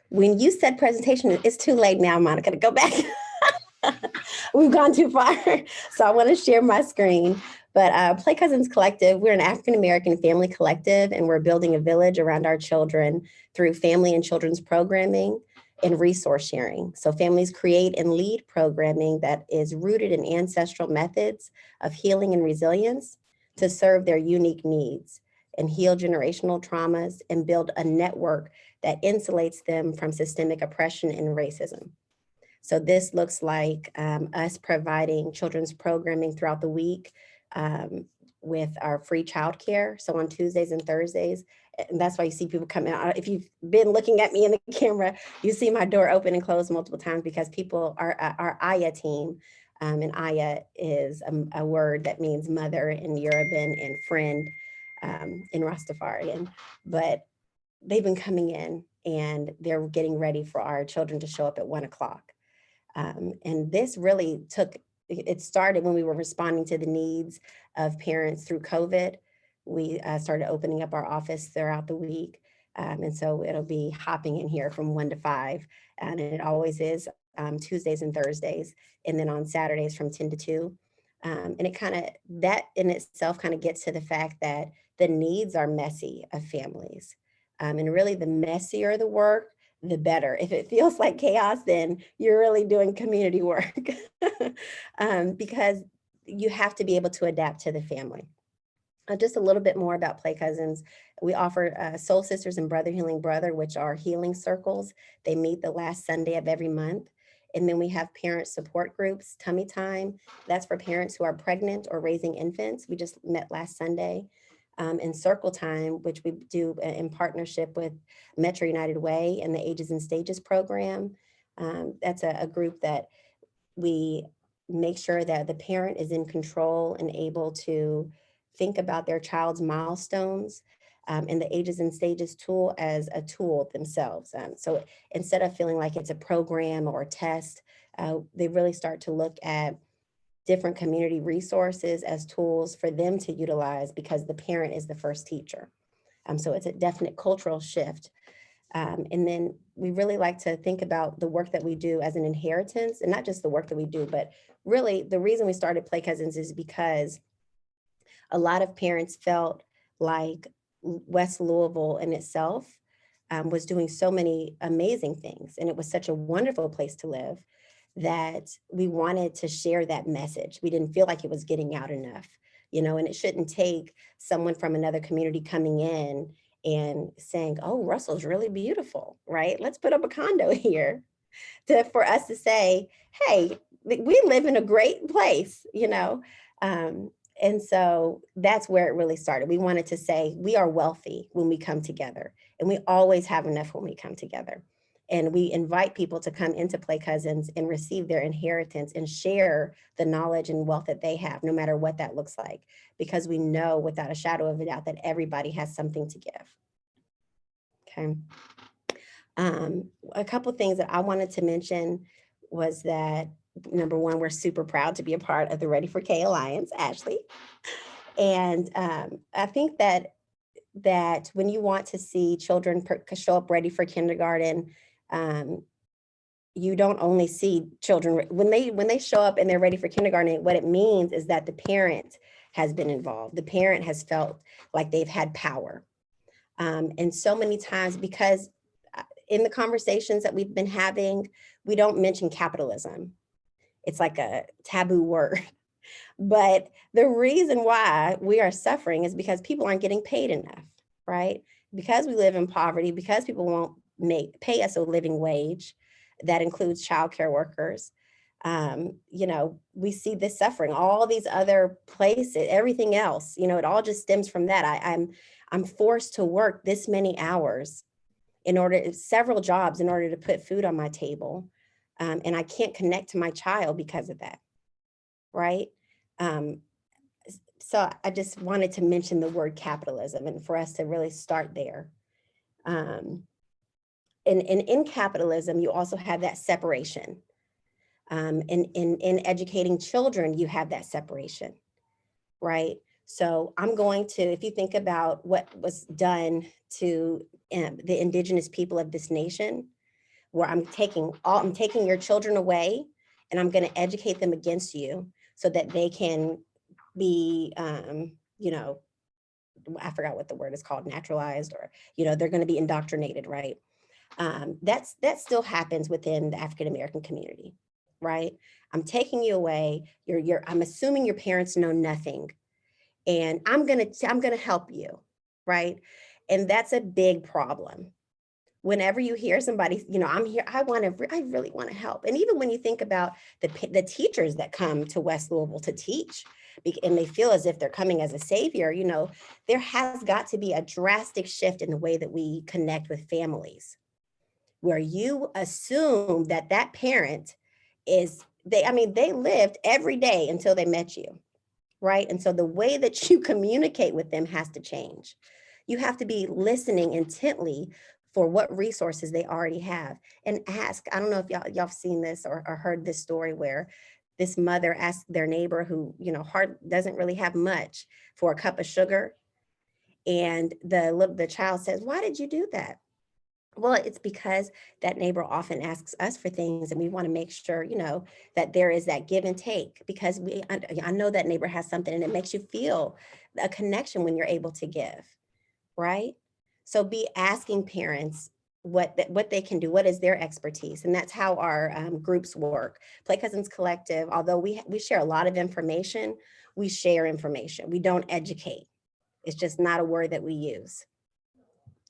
When you said presentation, it's too late now, Monica, to go back. We've gone too far. So I want to share my screen. But Play Cousins Collective, we're an African-American family collective, and we're building a village around our children through family and children's programming and resource sharing. So families create and lead programming that is rooted in ancestral methods of healing and resilience to serve their unique needs and heal generational traumas and build a network that insulates them from systemic oppression and racism. So this looks like us providing children's programming throughout the week with our free childcare. So on Tuesdays and Thursdays, and that's why you see people coming out. If you've been looking at me in the camera, you see my door open and close multiple times because people are our Aya team. And Aya is a word that means mother in Yoruban and friend in Rastafarian. But they've been coming in and they're getting ready for our children to show up at 1 o'clock. And this really it started when we were responding to the needs of parents through COVID. We started opening up our office throughout the week. And so it'll be hopping in here from 1 to 5. And it always is Tuesdays and Thursdays. And then on Saturdays from 10 to 2. And that in itself kind of gets to the fact that the needs are messy of families. And really the messier the work, the better. If it feels like chaos, then you're really doing community work because you have to be able to adapt to the family. Just a little bit more about Play Cousins. We offer Soul Sisters and Brother Healing Brother, which are healing circles. They meet the last Sunday of every month. And then we have parent support groups, Tummy Time. That's for parents who are pregnant or raising infants. We just met last Sunday. And Circle Time, which we do in partnership with Metro United Way and the Ages and Stages program. That's a group that we make sure that the parent is in control and able to think about their child's milestones and the Ages and Stages tool as a tool themselves. So instead of feeling like it's a program or a test, they really start to look at different community resources as tools for them to utilize because the parent is the first teacher. So it's a definite cultural shift. And then we really like to think about the work that we do as an inheritance, and not just the work that we do, but really the reason we started Play Cousins is because a lot of parents felt like West Louisville in itself was doing so many amazing things. And it was such a wonderful place to live that we wanted to share that message. We didn't feel like it was getting out enough, and it shouldn't take someone from another community coming in and saying, oh, Russell's really beautiful, right? Let's put up a condo here for us to say, hey, we live in a great place, you know? And so that's where it really started. We wanted to say we are wealthy when we come together, and we always have enough when we come together. And we invite people to come into Play Cousins and receive their inheritance and share the knowledge and wealth that they have, no matter what that looks like, because we know without a shadow of a doubt that everybody has something to give. Okay. A couple of things that I wanted to mention was that, number one, we're super proud to be a part of the Ready for K Alliance, Ashley. And I think that when you want to see children show up ready for kindergarten, you don't only see children when they show up and they're ready for kindergarten. What it means is that the parent has been involved. The parent has felt like they've had power. And so many times, because in the conversations that we've been having, we don't mention capitalism. It's like a taboo word. But the reason why we are suffering is because people aren't getting paid enough, right? Because we live in poverty, because people won't pay us a living wage, that includes childcare workers. You know, we see this suffering, all these other places, everything else, you know, it all just stems from that. I'm forced to work this many hours several jobs in order to put food on my table. And I can't connect to my child because of that, right? So I just wanted to mention the word capitalism and for us to really start there. And in capitalism, you also have that separation. In educating children, you have that separation, right? So I'm going to, if you think about what was done to the indigenous people of this nation, where I'm taking your children away and I'm going to educate them against you so that they can be, you know, I forgot what the word is called, naturalized, or, you know, they're going to be indoctrinated, right? That still happens within the African-American community, right? I'm taking you away. I'm assuming your parents know nothing, and I'm gonna help you, right? And that's a big problem. Whenever you hear somebody, you know, I'm here, I really want to help. And even when you think about the teachers that come to West Louisville to teach, and they feel as if they're coming as a savior, you know, there has got to be a drastic shift in the way that we connect with families, where you assume that parent they lived every day until they met you, right? And so the way that you communicate with them has to change. You have to be listening intently for what resources they already have, and ask. I don't know if y'all have seen this or heard this story where this mother asked their neighbor, who, you know, doesn't really have much, for a cup of sugar. And the child says, "Why did you do that?" Well, it's because that neighbor often asks us for things, and we want to make sure, you know, that there is that give and take, because I know that neighbor has something, and it makes you feel a connection when you're able to give, right? So be asking parents what they can do, what is their expertise, and that's how our groups work. Play Cousins Collective, although we share a lot of information, we share information. We don't educate. It's just not a word that we use.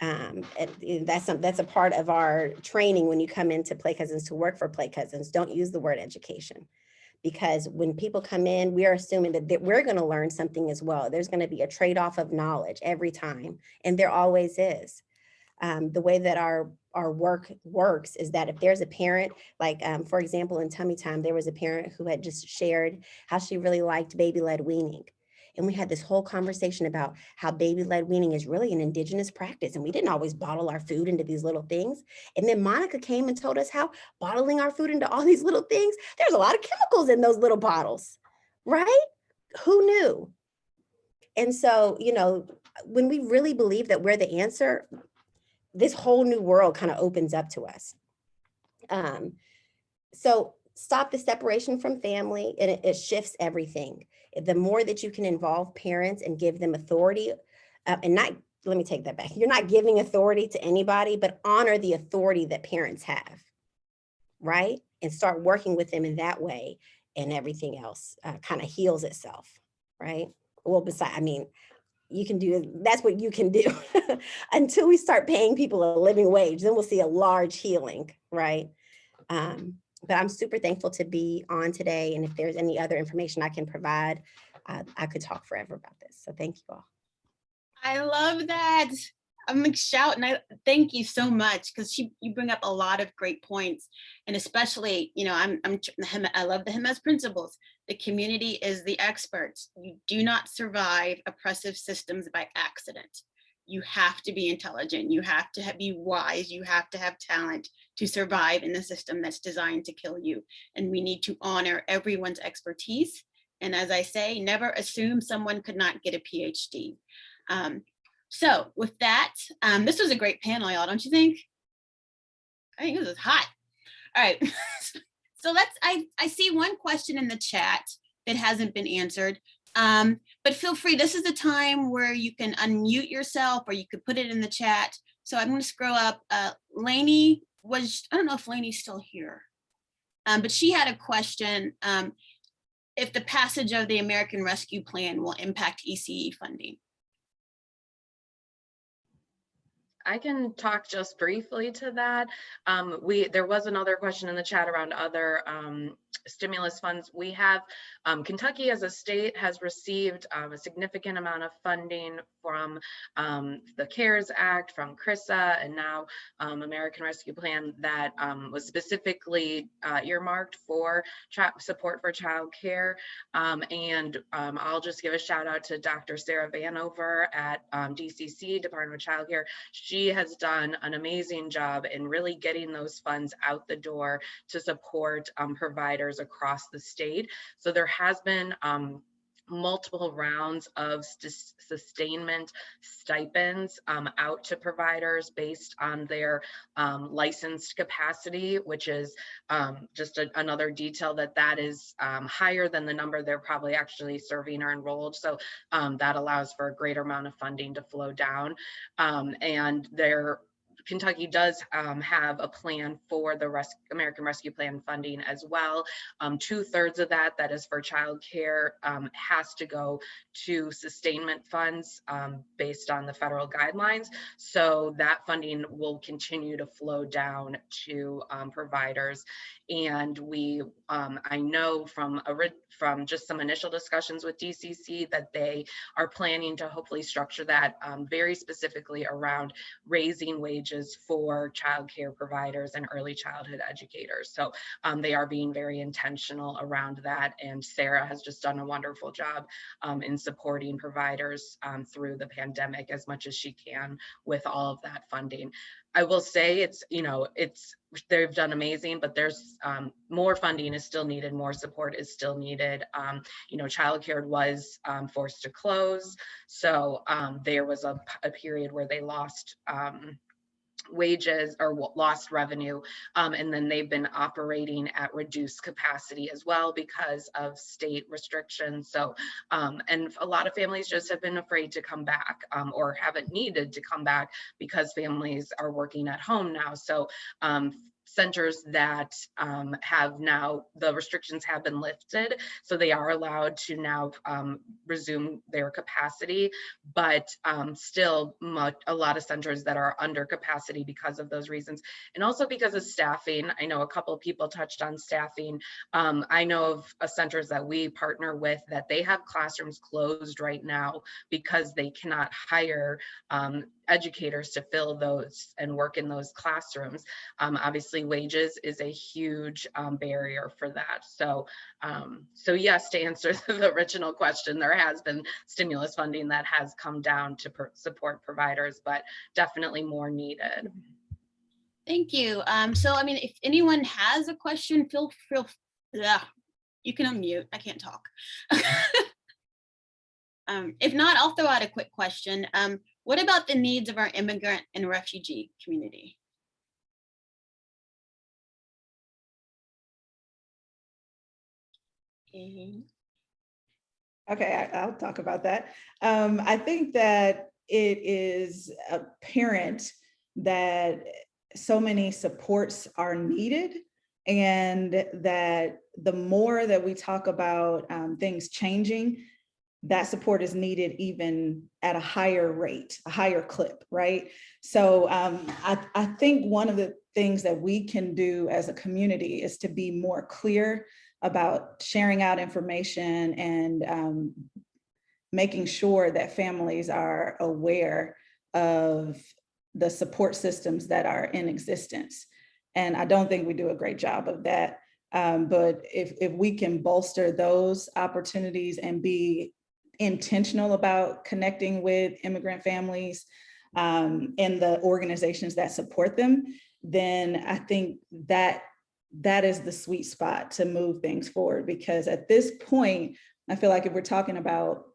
That's a part of our training when you come into Play Cousins to work for Play Cousins. Don't use the word education, because when people come in, we are assuming that we're going to learn something as well. There's going to be a trade-off of knowledge every time, and there always is. The way that our work works is that if there's a parent, like for example, in Tummy Time, there was a parent who had just shared how she really liked baby-led weaning. And we had this whole conversation about how baby-led weaning is really an indigenous practice. And we didn't always bottle our food into these little things. And then Monica came and told us how bottling our food into all these little things, there's a lot of chemicals in those little bottles, right? Who knew? And so, you know, when we really believe that we're the answer, this whole new world kind of opens up to us. So stop the separation from family, and it shifts everything. The more that you can involve parents and give them authority, and not, let me take that back. You're not giving authority to anybody, but honor the authority that parents have, right? And start working with them in that way, and everything else kind of heals itself, right? Well, you can do, that's what you can do until we start paying people a living wage. Then we'll see a large healing, right? But I'm super thankful to be on today. And if there's any other information I can provide, I could talk forever about this. So thank you all. I love that. I'm like shouting. I thank you so much, because you bring up a lot of great points, and especially, you know, I love the HEMES principles. The community is the experts. You do not survive oppressive systems by accident. You have to be intelligent. You have to be wise. You have to have talent to survive in a system that's designed to kill you. And we need to honor everyone's expertise. And as I say, never assume someone could not get a PhD. So with that, this was a great panel, y'all, don't you think? I think this is hot. All right. So I see one question in the chat that hasn't been answered. But feel free, this is the time where you can unmute yourself, or you could put it in the chat. So I'm going to scroll up. Lainey I don't know if Lainey's still here, but she had a question. If the passage of the American Rescue Plan will impact ECE funding. I can talk just briefly to that. There was another question in the chat around other stimulus funds. We have, Kentucky as a state has received a significant amount of funding from the CARES Act, from CRISA, and now American Rescue Plan that was specifically earmarked for support for child care. I'll just give a shout out to Dr. Sarah Vanover at DCC, Department of Child Care. She has done an amazing job in really getting those funds out the door to support providers across the state. So there has been multiple rounds of sustainment stipends out to providers based on their licensed capacity, which is just another detail that is higher than the number they're probably actually serving or enrolled. So that allows for a greater amount of funding to flow down. And Kentucky does have a plan for the American Rescue Plan funding as well. 2/3 of that is for child care, has to go to sustainment funds based on the federal guidelines. So that funding will continue to flow down to providers. And I know from just some initial discussions with DCC that they are planning to hopefully structure that very specifically around raising wages for child care providers and early childhood educators. So they are being very intentional around that. And Sarah has just done a wonderful job in supporting providers through the pandemic as much as she can with all of that funding. I will say they've done amazing, but there's more funding is still needed, more support is still needed. Childcare was forced to close. So there was a period where they lost wages or lost revenue, and then they've been operating at reduced capacity as well because of state restrictions. So and a lot of families just have been afraid to come back or haven't needed to come back because families are working at home now. So centers that have now, the restrictions have been lifted, so they are allowed to now resume their capacity, but still a lot of centers that are under capacity because of those reasons, and also because of staffing. I know a couple of people touched on staffing. I know of centers that we partner with that they have classrooms closed right now because they cannot hire educators to fill those and work in those classrooms. Obviously, wages is a huge barrier for that. So yes, to answer the original question, there has been stimulus funding that has come down to support providers, but definitely more needed. Thank you. So, I mean, if anyone has a question, feel you can unmute. I can't talk. If not, I'll throw out a quick question. What about the needs of our immigrant and refugee community? Okay, I'll talk about that. I think that it is apparent that so many supports are needed, and that the more that we talk about things changing, that support is needed even at a higher rate, a higher clip, right? So I think one of the things that we can do as a community is to be more clear about sharing out information and making sure that families are aware of the support systems that are in existence. And I don't think we do a great job of that. But if we can bolster those opportunities and be intentional about connecting with immigrant families and the organizations that support them, then I think that is the sweet spot to move things forward. Because at this point, I feel like if we're talking about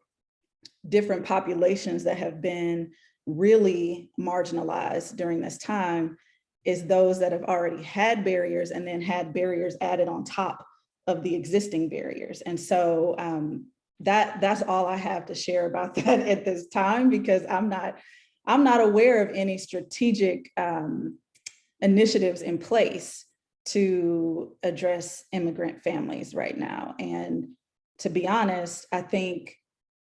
different populations that have been really marginalized during this time, is those that have already had barriers and then had barriers added on top of the existing barriers. And so that's all I have to share about that at this time, because I'm not aware of any strategic initiatives in place to address immigrant families right now. And to be honest, I think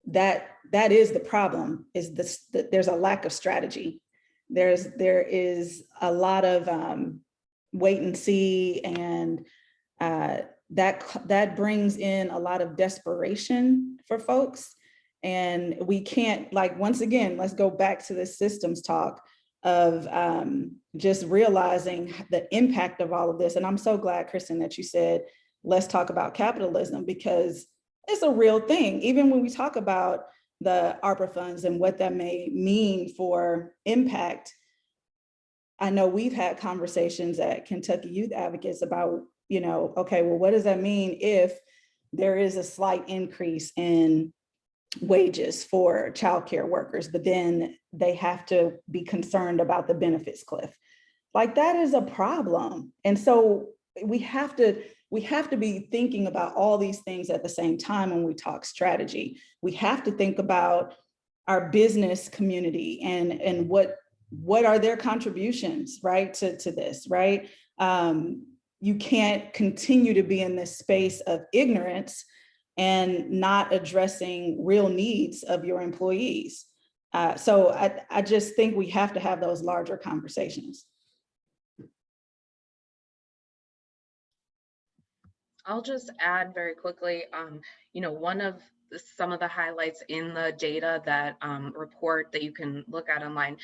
that is the problem, is that there's a lack of strategy. There is a lot of wait and see, and that brings in a lot of desperation for folks. And we can't, like, once again, let's go back to the systems talk of just realizing the impact of all of this. And I'm so glad, Kristen, that you said, let's talk about capitalism, because it's a real thing. Even when we talk about the ARPA funds and what that may mean for impact, I know we've had conversations at Kentucky Youth Advocates about, okay, well, what does that mean if there is a slight increase in wages for childcare workers, but then they have to be concerned about the benefits cliff? Like, that is a problem. And so we have to be thinking about all these things at the same time when we talk strategy. We have to think about our business community and what are their contributions, right, to this, right? You can't continue to be in this space of ignorance and not addressing real needs of your employees. So I just think we have to have those larger conversations. I'll just add very quickly, one of some of the highlights in the data that report that you can look at online,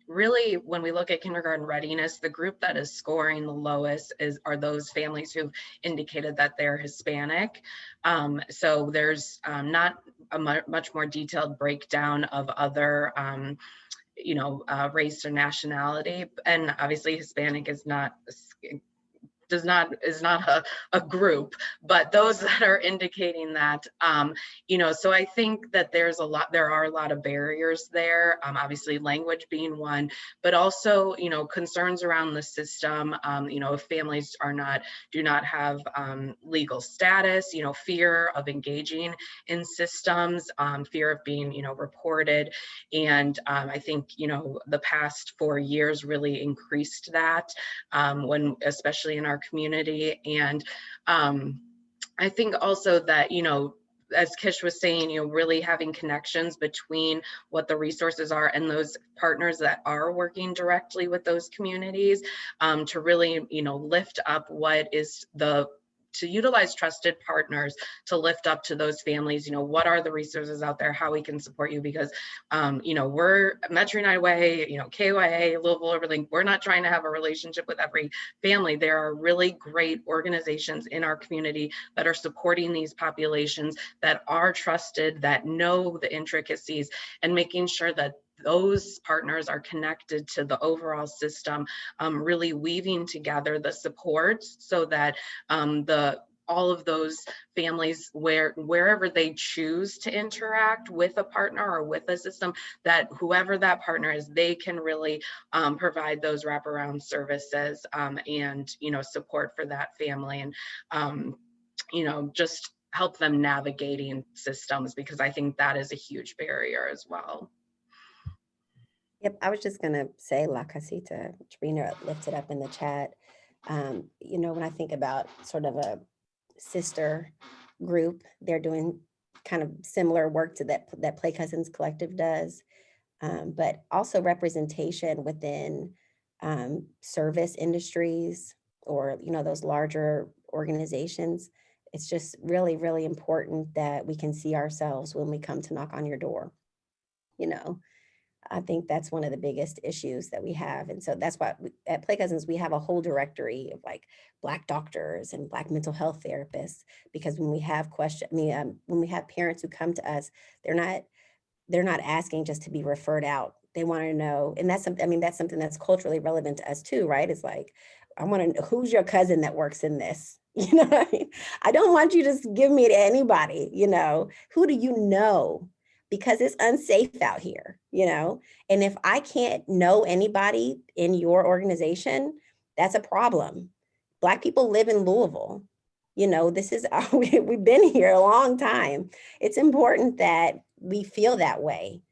really, when we look at kindergarten readiness, the group that is scoring the lowest are those families who've indicated that they're Hispanic. So there's not a much more detailed breakdown of other race or nationality. And obviously Hispanic is not a group, but those that are indicating that, so I think that there are a lot of barriers there, obviously language being one, but also, concerns around the system, if families do not have legal status, fear of engaging in systems, fear of being, reported. And I think, the past 4 years really increased that especially in our community. And I think also that, as Kish was saying, really having connections between what the resources are and those partners that are working directly with those communities to really, lift up to utilize trusted partners to lift up to those families, what are the resources out there, how we can support you, because, we're Metro United Way, KYA, Louisville, everything. We're not trying to have a relationship with every family. There are really great organizations in our community that are supporting these populations, that are trusted, that know the intricacies, and making sure that those partners are connected to the overall system, really weaving together the supports so that all of those families, wherever they choose to interact with a partner or with a system, that whoever that partner is, they can really provide those wraparound services and support for that family, and just help them navigating systems, because I think that is a huge barrier as well. Yep, I was just going to say La Casita. Trina lifted up in the chat. When I think about sort of a sister group, they're doing kind of similar work to that Play Cousins Collective does, but also representation within service industries or, those larger organizations. It's just really, really important that we can see ourselves when we come to knock on your door. I think that's one of the biggest issues that we have. And so that's why at Play Cousins, we have a whole directory of like Black doctors and Black mental health therapists, because when we have when we have parents who come to us, they're not asking just to be referred out. They want to know, and that's something, that's something that's culturally relevant to us too, right? It's like, I want to know, who's your cousin that works in this? What I mean? I don't want you to just give me to anybody, who do you know? Because it's unsafe out here, and if I can't know anybody in your organization, that's a problem. Black people live in Louisville. This is, we've been here a long time. It's important that we feel that way.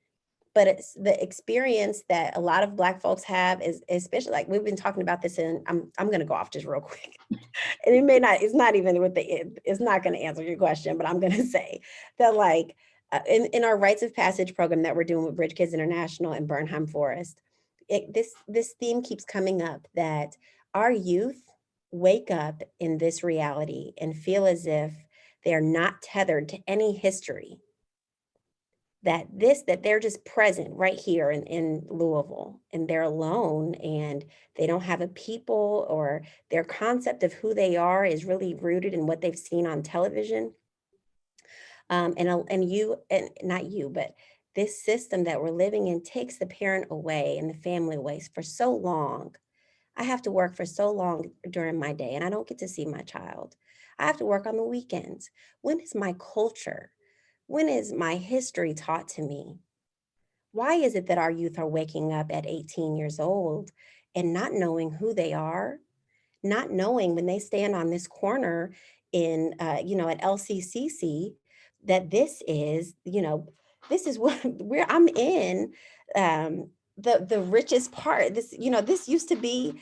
But it's the experience that a lot of Black folks have is, especially like we've been talking about this, and I'm going to go off just real quick. And it's not going to answer your question, but I'm going to say that like in our rites of passage program that we're doing with Bridge Kids International and Bernheim Forest, this theme keeps coming up, that our youth wake up in this reality and feel as if they're not tethered to any history. That they're just present right here in Louisville, and they're alone, and they don't have a people, or their concept of who they are is really rooted in what they've seen on television. Not you, but this system that we're living in takes the parent away and the family away for so long. I have to work for so long during my day, and I don't get to see my child. I have to work on the weekends. When is my culture? When is my history taught to me? Why is it that our youth are waking up at 18 years old and not knowing who they are, not knowing when they stand on this corner in, at LCCC, that this is where I'm in the richest part. This used to be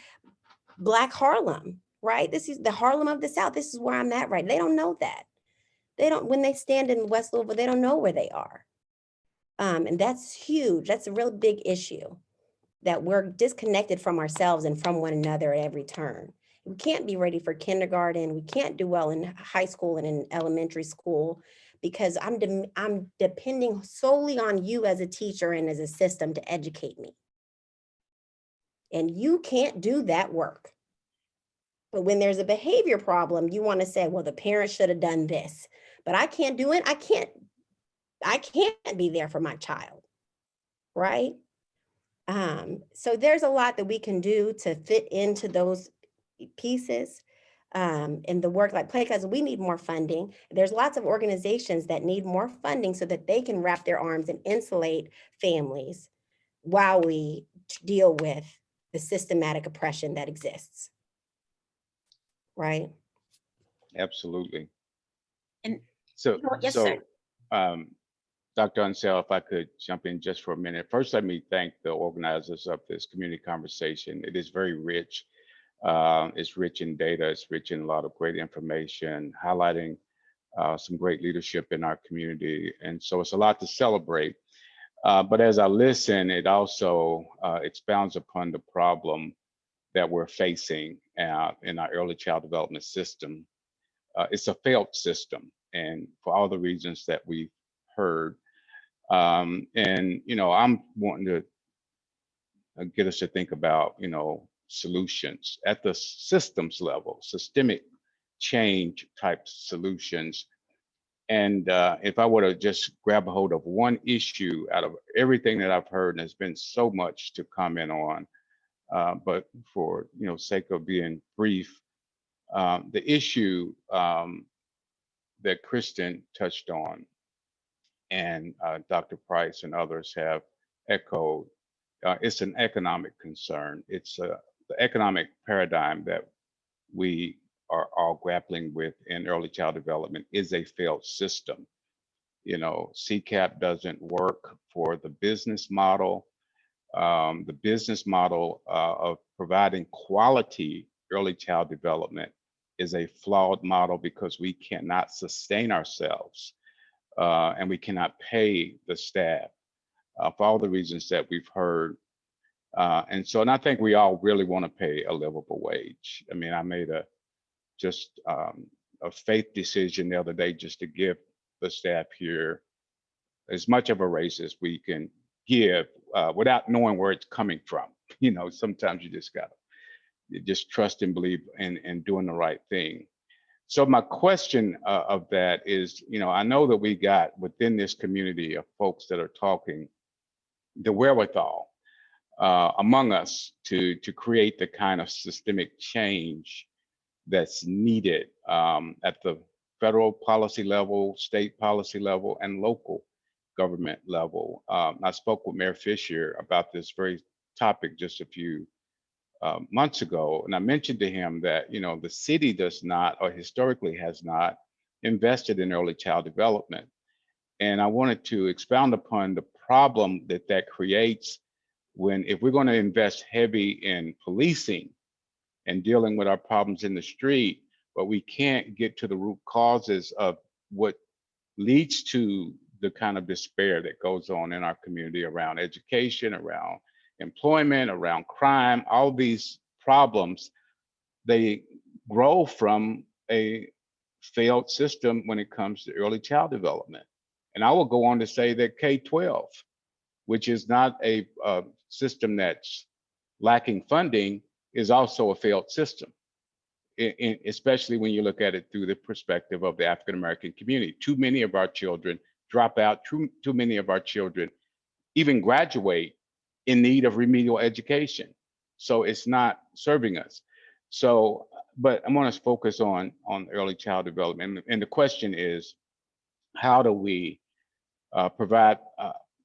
Black Harlem, right? This is the Harlem of the South. This is where I'm at, right? They don't know that. When they stand in West Louisville, they don't know where they are. And that's huge. That's a real big issue, that we're disconnected from ourselves and from one another at every turn. We can't be ready for kindergarten. We can't do well in high school and in elementary school, because I'm depending solely on you as a teacher and as a system to educate me. And you can't do that work. But when there's a behavior problem, you want to say, well, the parent should have done this. But I can't do it. I can't be there for my child, right? So there's a lot that we can do to fit into those pieces. In the work like Play Cousins, we need more funding. There's lots of organizations that need more funding so that they can wrap their arms and insulate families while we deal with the systematic oppression that exists, right? Absolutely. And Yes, sir. Dr. Unseld, if I could jump in just for a minute. First, let me thank the organizers of this community conversation. It is very rich. It's rich in data. It's rich in a lot of great information, highlighting some great leadership in our community. And so it's a lot to celebrate. But as I listen, it also expounds upon the problem that we're facing in our early child development system. It's a failed system, and for all the reasons that we've heard. I'm wanting to get us to think about, solutions at the systems level, systemic change type solutions. And if I were to just grab a hold of one issue out of everything that I've heard, and there's been so much to comment on, but for sake of being brief, the issue that Kristen touched on, and Dr. Price and others have echoed, it's an economic concern. It's the economic paradigm that we are all grappling with in early child development is a failed system. CCAP doesn't work for the business model. The business model of providing quality early child development is a flawed model because we cannot sustain ourselves and we cannot pay the staff for all the reasons that we've heard. And I think we all really want to pay a livable wage. I mean, I made a faith decision the other day just to give the staff here as much of a raise as we can give without knowing where it's coming from. You know, sometimes you gotta just trust and believe in doing the right thing. So my question of that is, you know, I know that we got within this community of folks that are talking the wherewithal among us to create the kind of systemic change that's needed at the federal policy level, state policy level, and local government level. I spoke with Mayor Fisher about this very topic just a few months ago, and I mentioned to him that, you know, the city does not, or historically has not, invested in early child development. And I wanted to expound upon the problem that creates if we're going to invest heavy in policing and dealing with our problems in the street, but we can't get to the root causes of what leads to the kind of despair that goes on in our community around education, around employment, around crime. All these problems, they grow from a failed system when it comes to early child development. And I will go on to say that K-12, which is not a system that's lacking funding, is also a failed system, especially when you look at it through the perspective of the African-American community. Too many of our children drop out, too many of our children even graduate in need of remedial education. So it's not serving us. So, but I want to focus on early child development. And the question is, how do we provide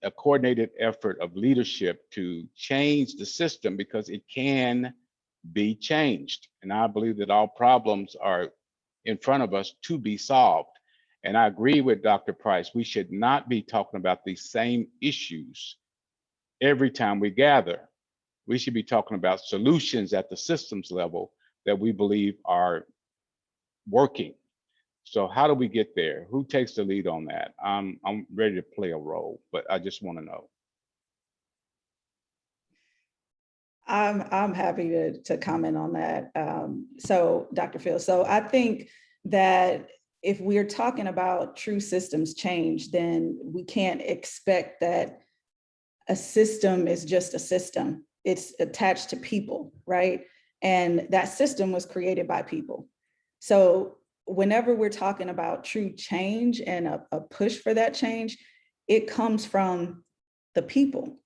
a coordinated effort of leadership to change the system, because it can be changed. And I believe that all problems are in front of us to be solved. And I agree with Dr. Price. We should not be talking about these same issues every time we gather. We should be talking about solutions at the systems level that we believe are working. So how do we get there? Who takes the lead on that? I'm ready to play a role, but I just want to know. I'm happy to comment on that. So Dr. Phil, so I think that if we're talking about true systems change, then we can't expect that a system is just a system. It's attached to people, right? And that system was created by people. So whenever we're talking about true change and a push for that change, it comes from the people.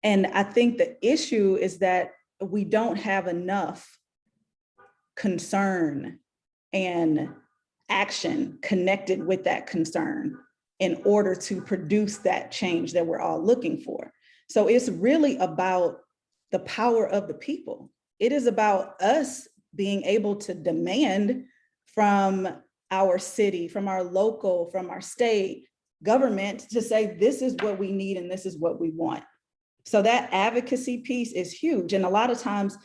And I think the issue is that we don't have enough concern and action connected with that concern in order to produce that change that we're all looking for. So it's really about the power of the people. It is about us being able to demand from our city, from our local, from our state government to say, this is what we need and this is what we want. So that advocacy piece is huge. And a lot of times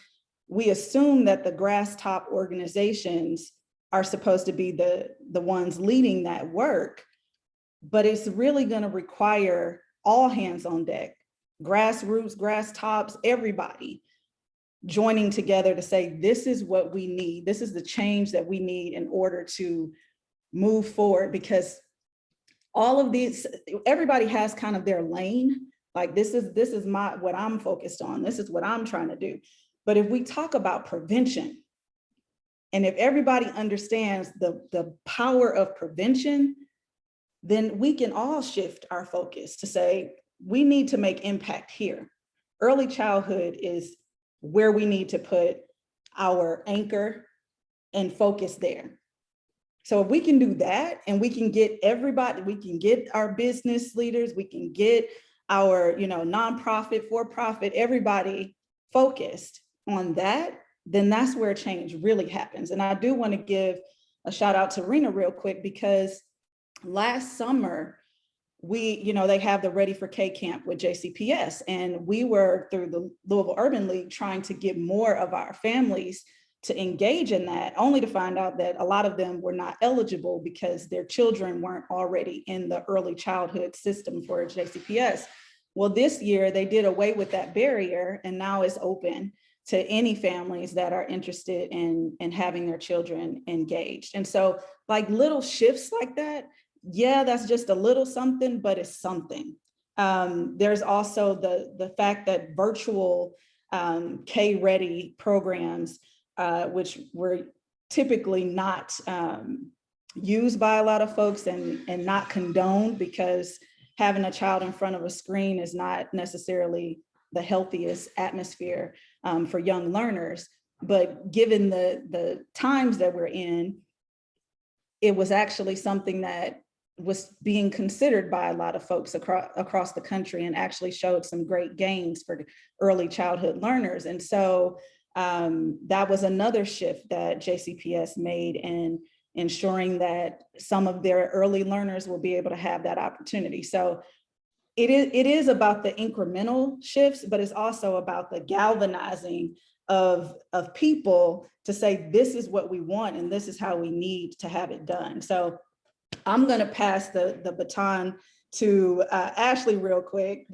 we assume that the grass top organizations are supposed to be the ones leading that work, but it's really going to require all hands on deck, grassroots, grass tops, everybody joining together to say, this is what we need. This is the change that we need in order to move forward, because all of these, everybody has kind of their lane. Like this is what I'm focused on. This is what I'm trying to do. But if we talk about prevention, and if everybody understands the power of prevention, then we can all shift our focus to say, we need to make impact here. Early childhood is where we need to put our anchor and focus there. So if we can do that, and we can get everybody, we can get our business leaders, we can get our nonprofit, for-profit, everybody focused on that, then that's where change really happens. And I do want to give a shout out to Rena real quick, because last summer, they have the Ready for K camp with JCPS. And we were, through the Louisville Urban League, trying to get more of our families to engage in that, only to find out that a lot of them were not eligible because their children weren't already in the early childhood system for JCPS. Well, this year they did away with that barrier, and now it's open to any families that are interested in having their children engaged. And so like little shifts like that, yeah, that's just a little something, but it's something. There's also the fact that virtual K-ready programs, which were typically not used by a lot of folks and not condoned, because having a child in front of a screen is not necessarily the healthiest atmosphere for young learners. But given the times that we're in, it was actually something that was being considered by a lot of folks across the country, and actually showed some great gains for early childhood learners. And so that was another shift that JCPS made in ensuring that some of their early learners will be able to have that opportunity. So it is about the incremental shifts, but it's also about the galvanizing of people to say, this is what we want and this is how we need to have it done. So I'm going to pass the baton to Ashley real quick,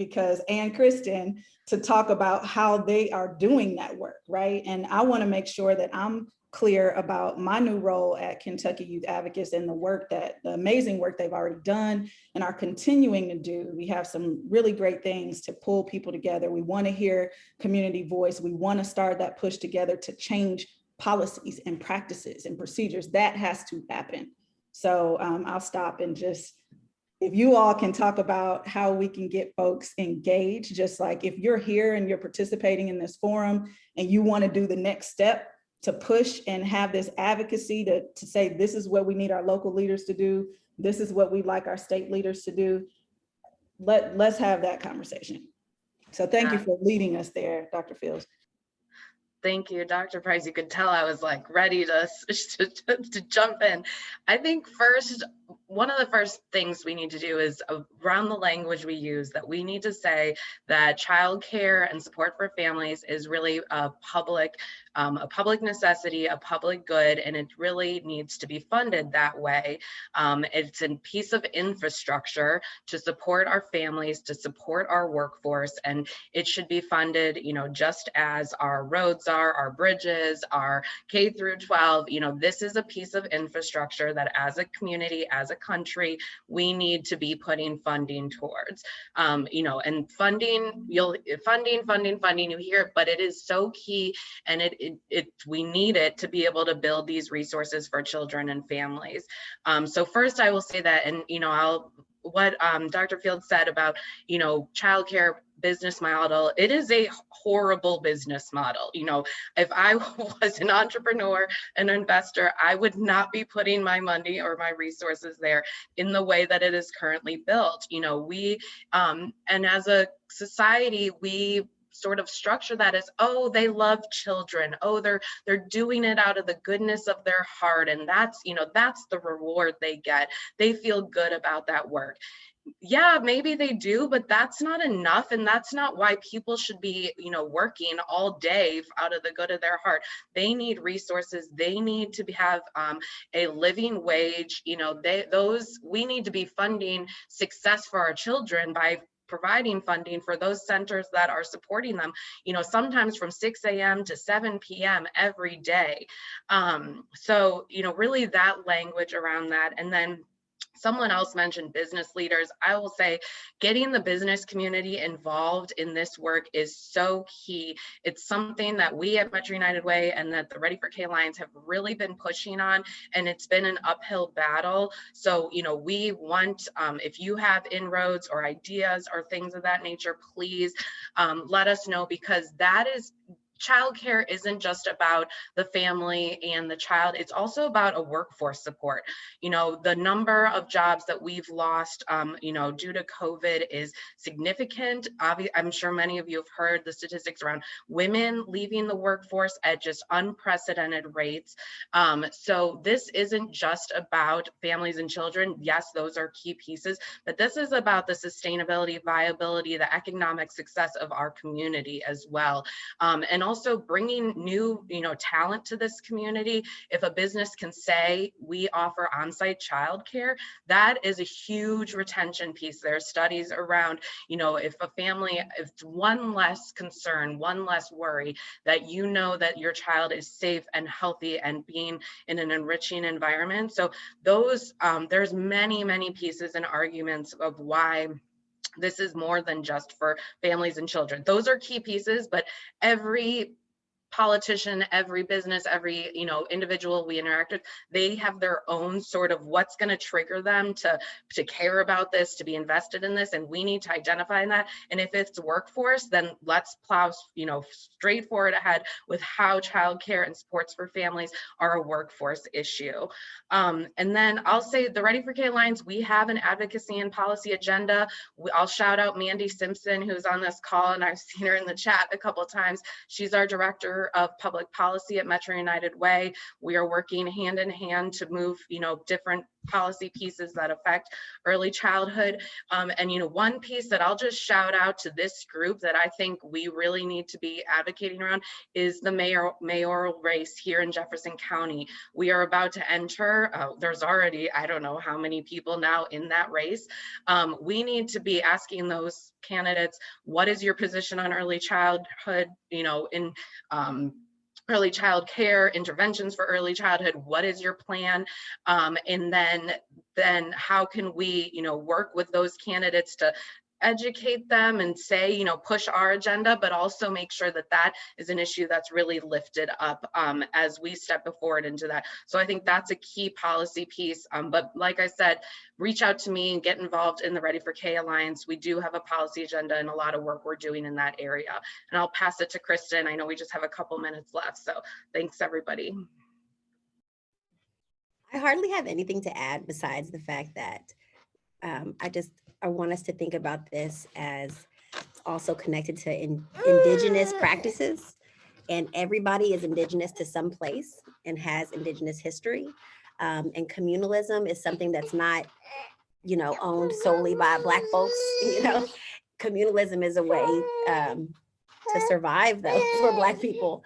and Kristen, to talk about how they are doing that work, right? And I want to make sure that I'm clear about my new role at Kentucky Youth Advocates and the amazing work they've already done and are continuing to do. We have some really great things to pull people together. We want to hear community voice. We want to start that push together to change policies and practices and procedures. That has to happen. So I'll stop and just, if you all can talk about how we can get folks engaged, just like if you're here and you're participating in this forum and you want to do the next step to push and have this advocacy to say, this is what we need our local leaders to do, this is what we'd like our state leaders to do, let's have that conversation. So thank you for leading us there, Dr. Fields. Thank you, Dr. Price. You could tell I was like ready to jump in. I think one of the first things we need to do is around the language we use, that we need to say that childcare and support for families is really a public necessity, a public good, and it really needs to be funded that way. It's a piece of infrastructure to support our families, to support our workforce, and it should be funded, just as our roads are, our bridges, our K through 12. This is a piece of infrastructure that as a community, as a country, we need to be putting funding towards. And funding, funding, you hear it, but it is so key, and we need it to be able to build these resources for children and families. So first I will say that, and what Dr. Fields said about, childcare business model, it is a horrible business model. If I was an entrepreneur, an investor, I would not be putting my money or my resources there in the way that it is currently built. And as a society, we sort of structure that as, oh, they love children, oh, they're doing it out of the goodness of their heart, and that's the reward they get. They feel good about that work. Yeah, maybe they do, but that's not enough, and that's not why people should be working all day out of the good of their heart. They need resources. They need to have a living wage. We need to be funding success for our children by providing funding for those centers that are supporting them, sometimes from 6 a.m. to 7 p.m. every day. So, really that language around that. And then someone else mentioned business leaders. I will say getting the business community involved in this work is so key. It's something that we at Metro United Way and that the Ready for K Alliance have really been pushing on, and it's been an uphill battle. So, we want, if you have inroads or ideas or things of that nature, please let us know, because childcare isn't just about the family and the child, it's also about a workforce support. The number of jobs that we've lost, due to COVID is significant. I'm sure many of you have heard the statistics around women leaving the workforce at just unprecedented rates. So this isn't just about families and children. Yes, those are key pieces, but this is about the sustainability, viability, the economic success of our community as well. And also bringing new, talent to this community. If a business can say we offer on-site childcare, that is a huge retention piece. There are studies around, if a family, if one less concern, one less worry that that your child is safe and healthy and being in an enriching environment. So those, there's many pieces and arguments of why this is more than just for families and children. Those are key pieces, but every politician, every business, every individual we interact with, they have their own sort of what's going to trigger them to care about this, to be invested in this, and we need to identify that. And if it's workforce, then let's plow straight forward ahead with how childcare and supports for families are a workforce issue. And then I'll say the Ready for K Alliance, we have an advocacy and policy agenda. I'll shout out Mandy Simpson, who's on this call, and I've seen her in the chat a couple of times. She's our director of public policy at Metro United Way. We are working hand in hand to move, different policy pieces that affect early childhood. And one piece that I'll just shout out to this group that I think we really need to be advocating around is the mayoral race here in Jefferson County. We are about to enter, there's already, I don't know how many people now in that race. We need to be asking those candidates, what is your position on early childhood, in early child care, interventions for early childhood, what is your plan? And then how can we, work with those candidates to educate them and say, push our agenda, but also make sure that that is an issue that's really lifted up as we step forward into that. So I think that's a key policy piece. But like I said, reach out to me and get involved in the Ready for K Alliance. We do have a policy agenda and a lot of work we're doing in that area. And I'll pass it to Kristen. I know we just have a couple minutes left. So thanks, everybody. I hardly have anything to add besides the fact that I want us to think about this as also connected to indigenous practices, and everybody is indigenous to some place and has indigenous history. And communalism is something that's not, owned solely by Black folks. Communalism is a way to survive, though, for Black people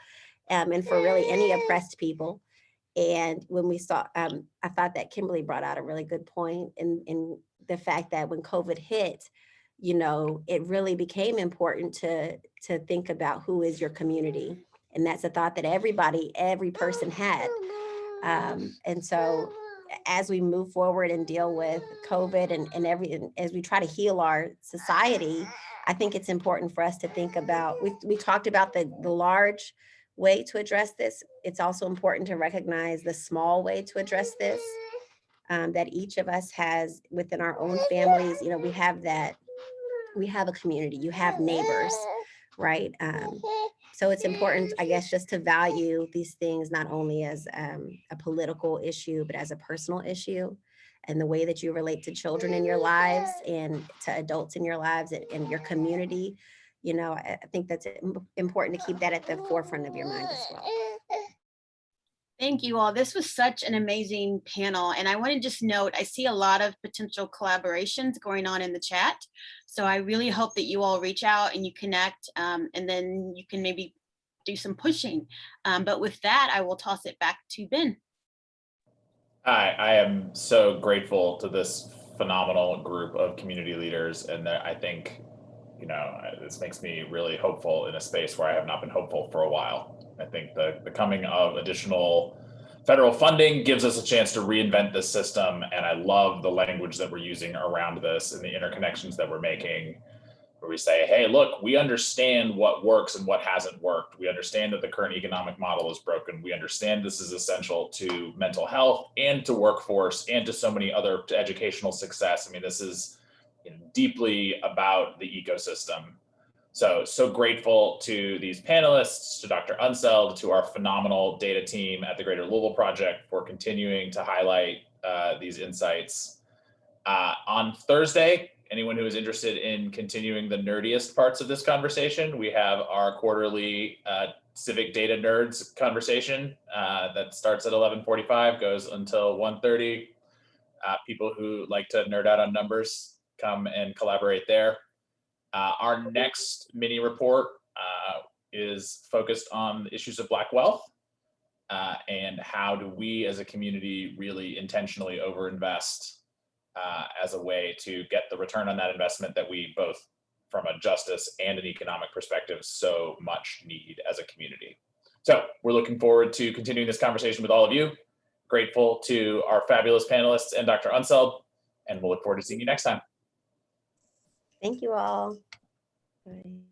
and for really any oppressed people. And when we saw, I thought that Kimberly brought out a really good point in the fact that when COVID hit, it really became important to think about who is your community. And that's a thought that every person had. And so as we move forward and deal with COVID and as we try to heal our society, I think it's important for us to think about, we talked about the large way to address this. It's also important to recognize the small way to address this, that each of us has within our own families. We have a community, you have neighbors, right? So it's important, I guess, just to value these things not only as a political issue, but as a personal issue, and the way that you relate to children in your lives and to adults in your lives and your community. I think that's important to keep that at the forefront of your mind as well. Thank you all. This was such an amazing panel. And I want to just note, I see a lot of potential collaborations going on in the chat. So I really hope that you all reach out and you connect, and then you can maybe do some pushing. But with that, I will toss it back to Ben. Hi, I am so grateful to this phenomenal group of community leaders. And that I think, this makes me really hopeful in a space where I have not been hopeful for a while. I think the coming of additional federal funding gives us a chance to reinvent this system. And I love the language that we're using around this and the interconnections that we're making, where we say, hey, look, we understand what works and what hasn't worked. We understand that the current economic model is broken. We understand this is essential to mental health and to workforce and to so many other, to educational success. I mean, this is deeply about the ecosystem. So grateful to these panelists, to Dr. Unseld, to our phenomenal data team at the Greater Louisville Project for continuing to highlight these insights. On Thursday, anyone who is interested in continuing the nerdiest parts of this conversation, we have our quarterly civic data nerds conversation that starts at 11:45, goes until 1:30. People who like to nerd out on numbers, come and collaborate there. Our next mini report is focused on the issues of Black wealth and how do we as a community really intentionally overinvest as a way to get the return on that investment that we both from a justice and an economic perspective so much need as a community. So we're looking forward to continuing this conversation with all of you. Grateful to our fabulous panelists and Dr. Unseld, and we'll look forward to seeing you next time. Thank you all. Bye.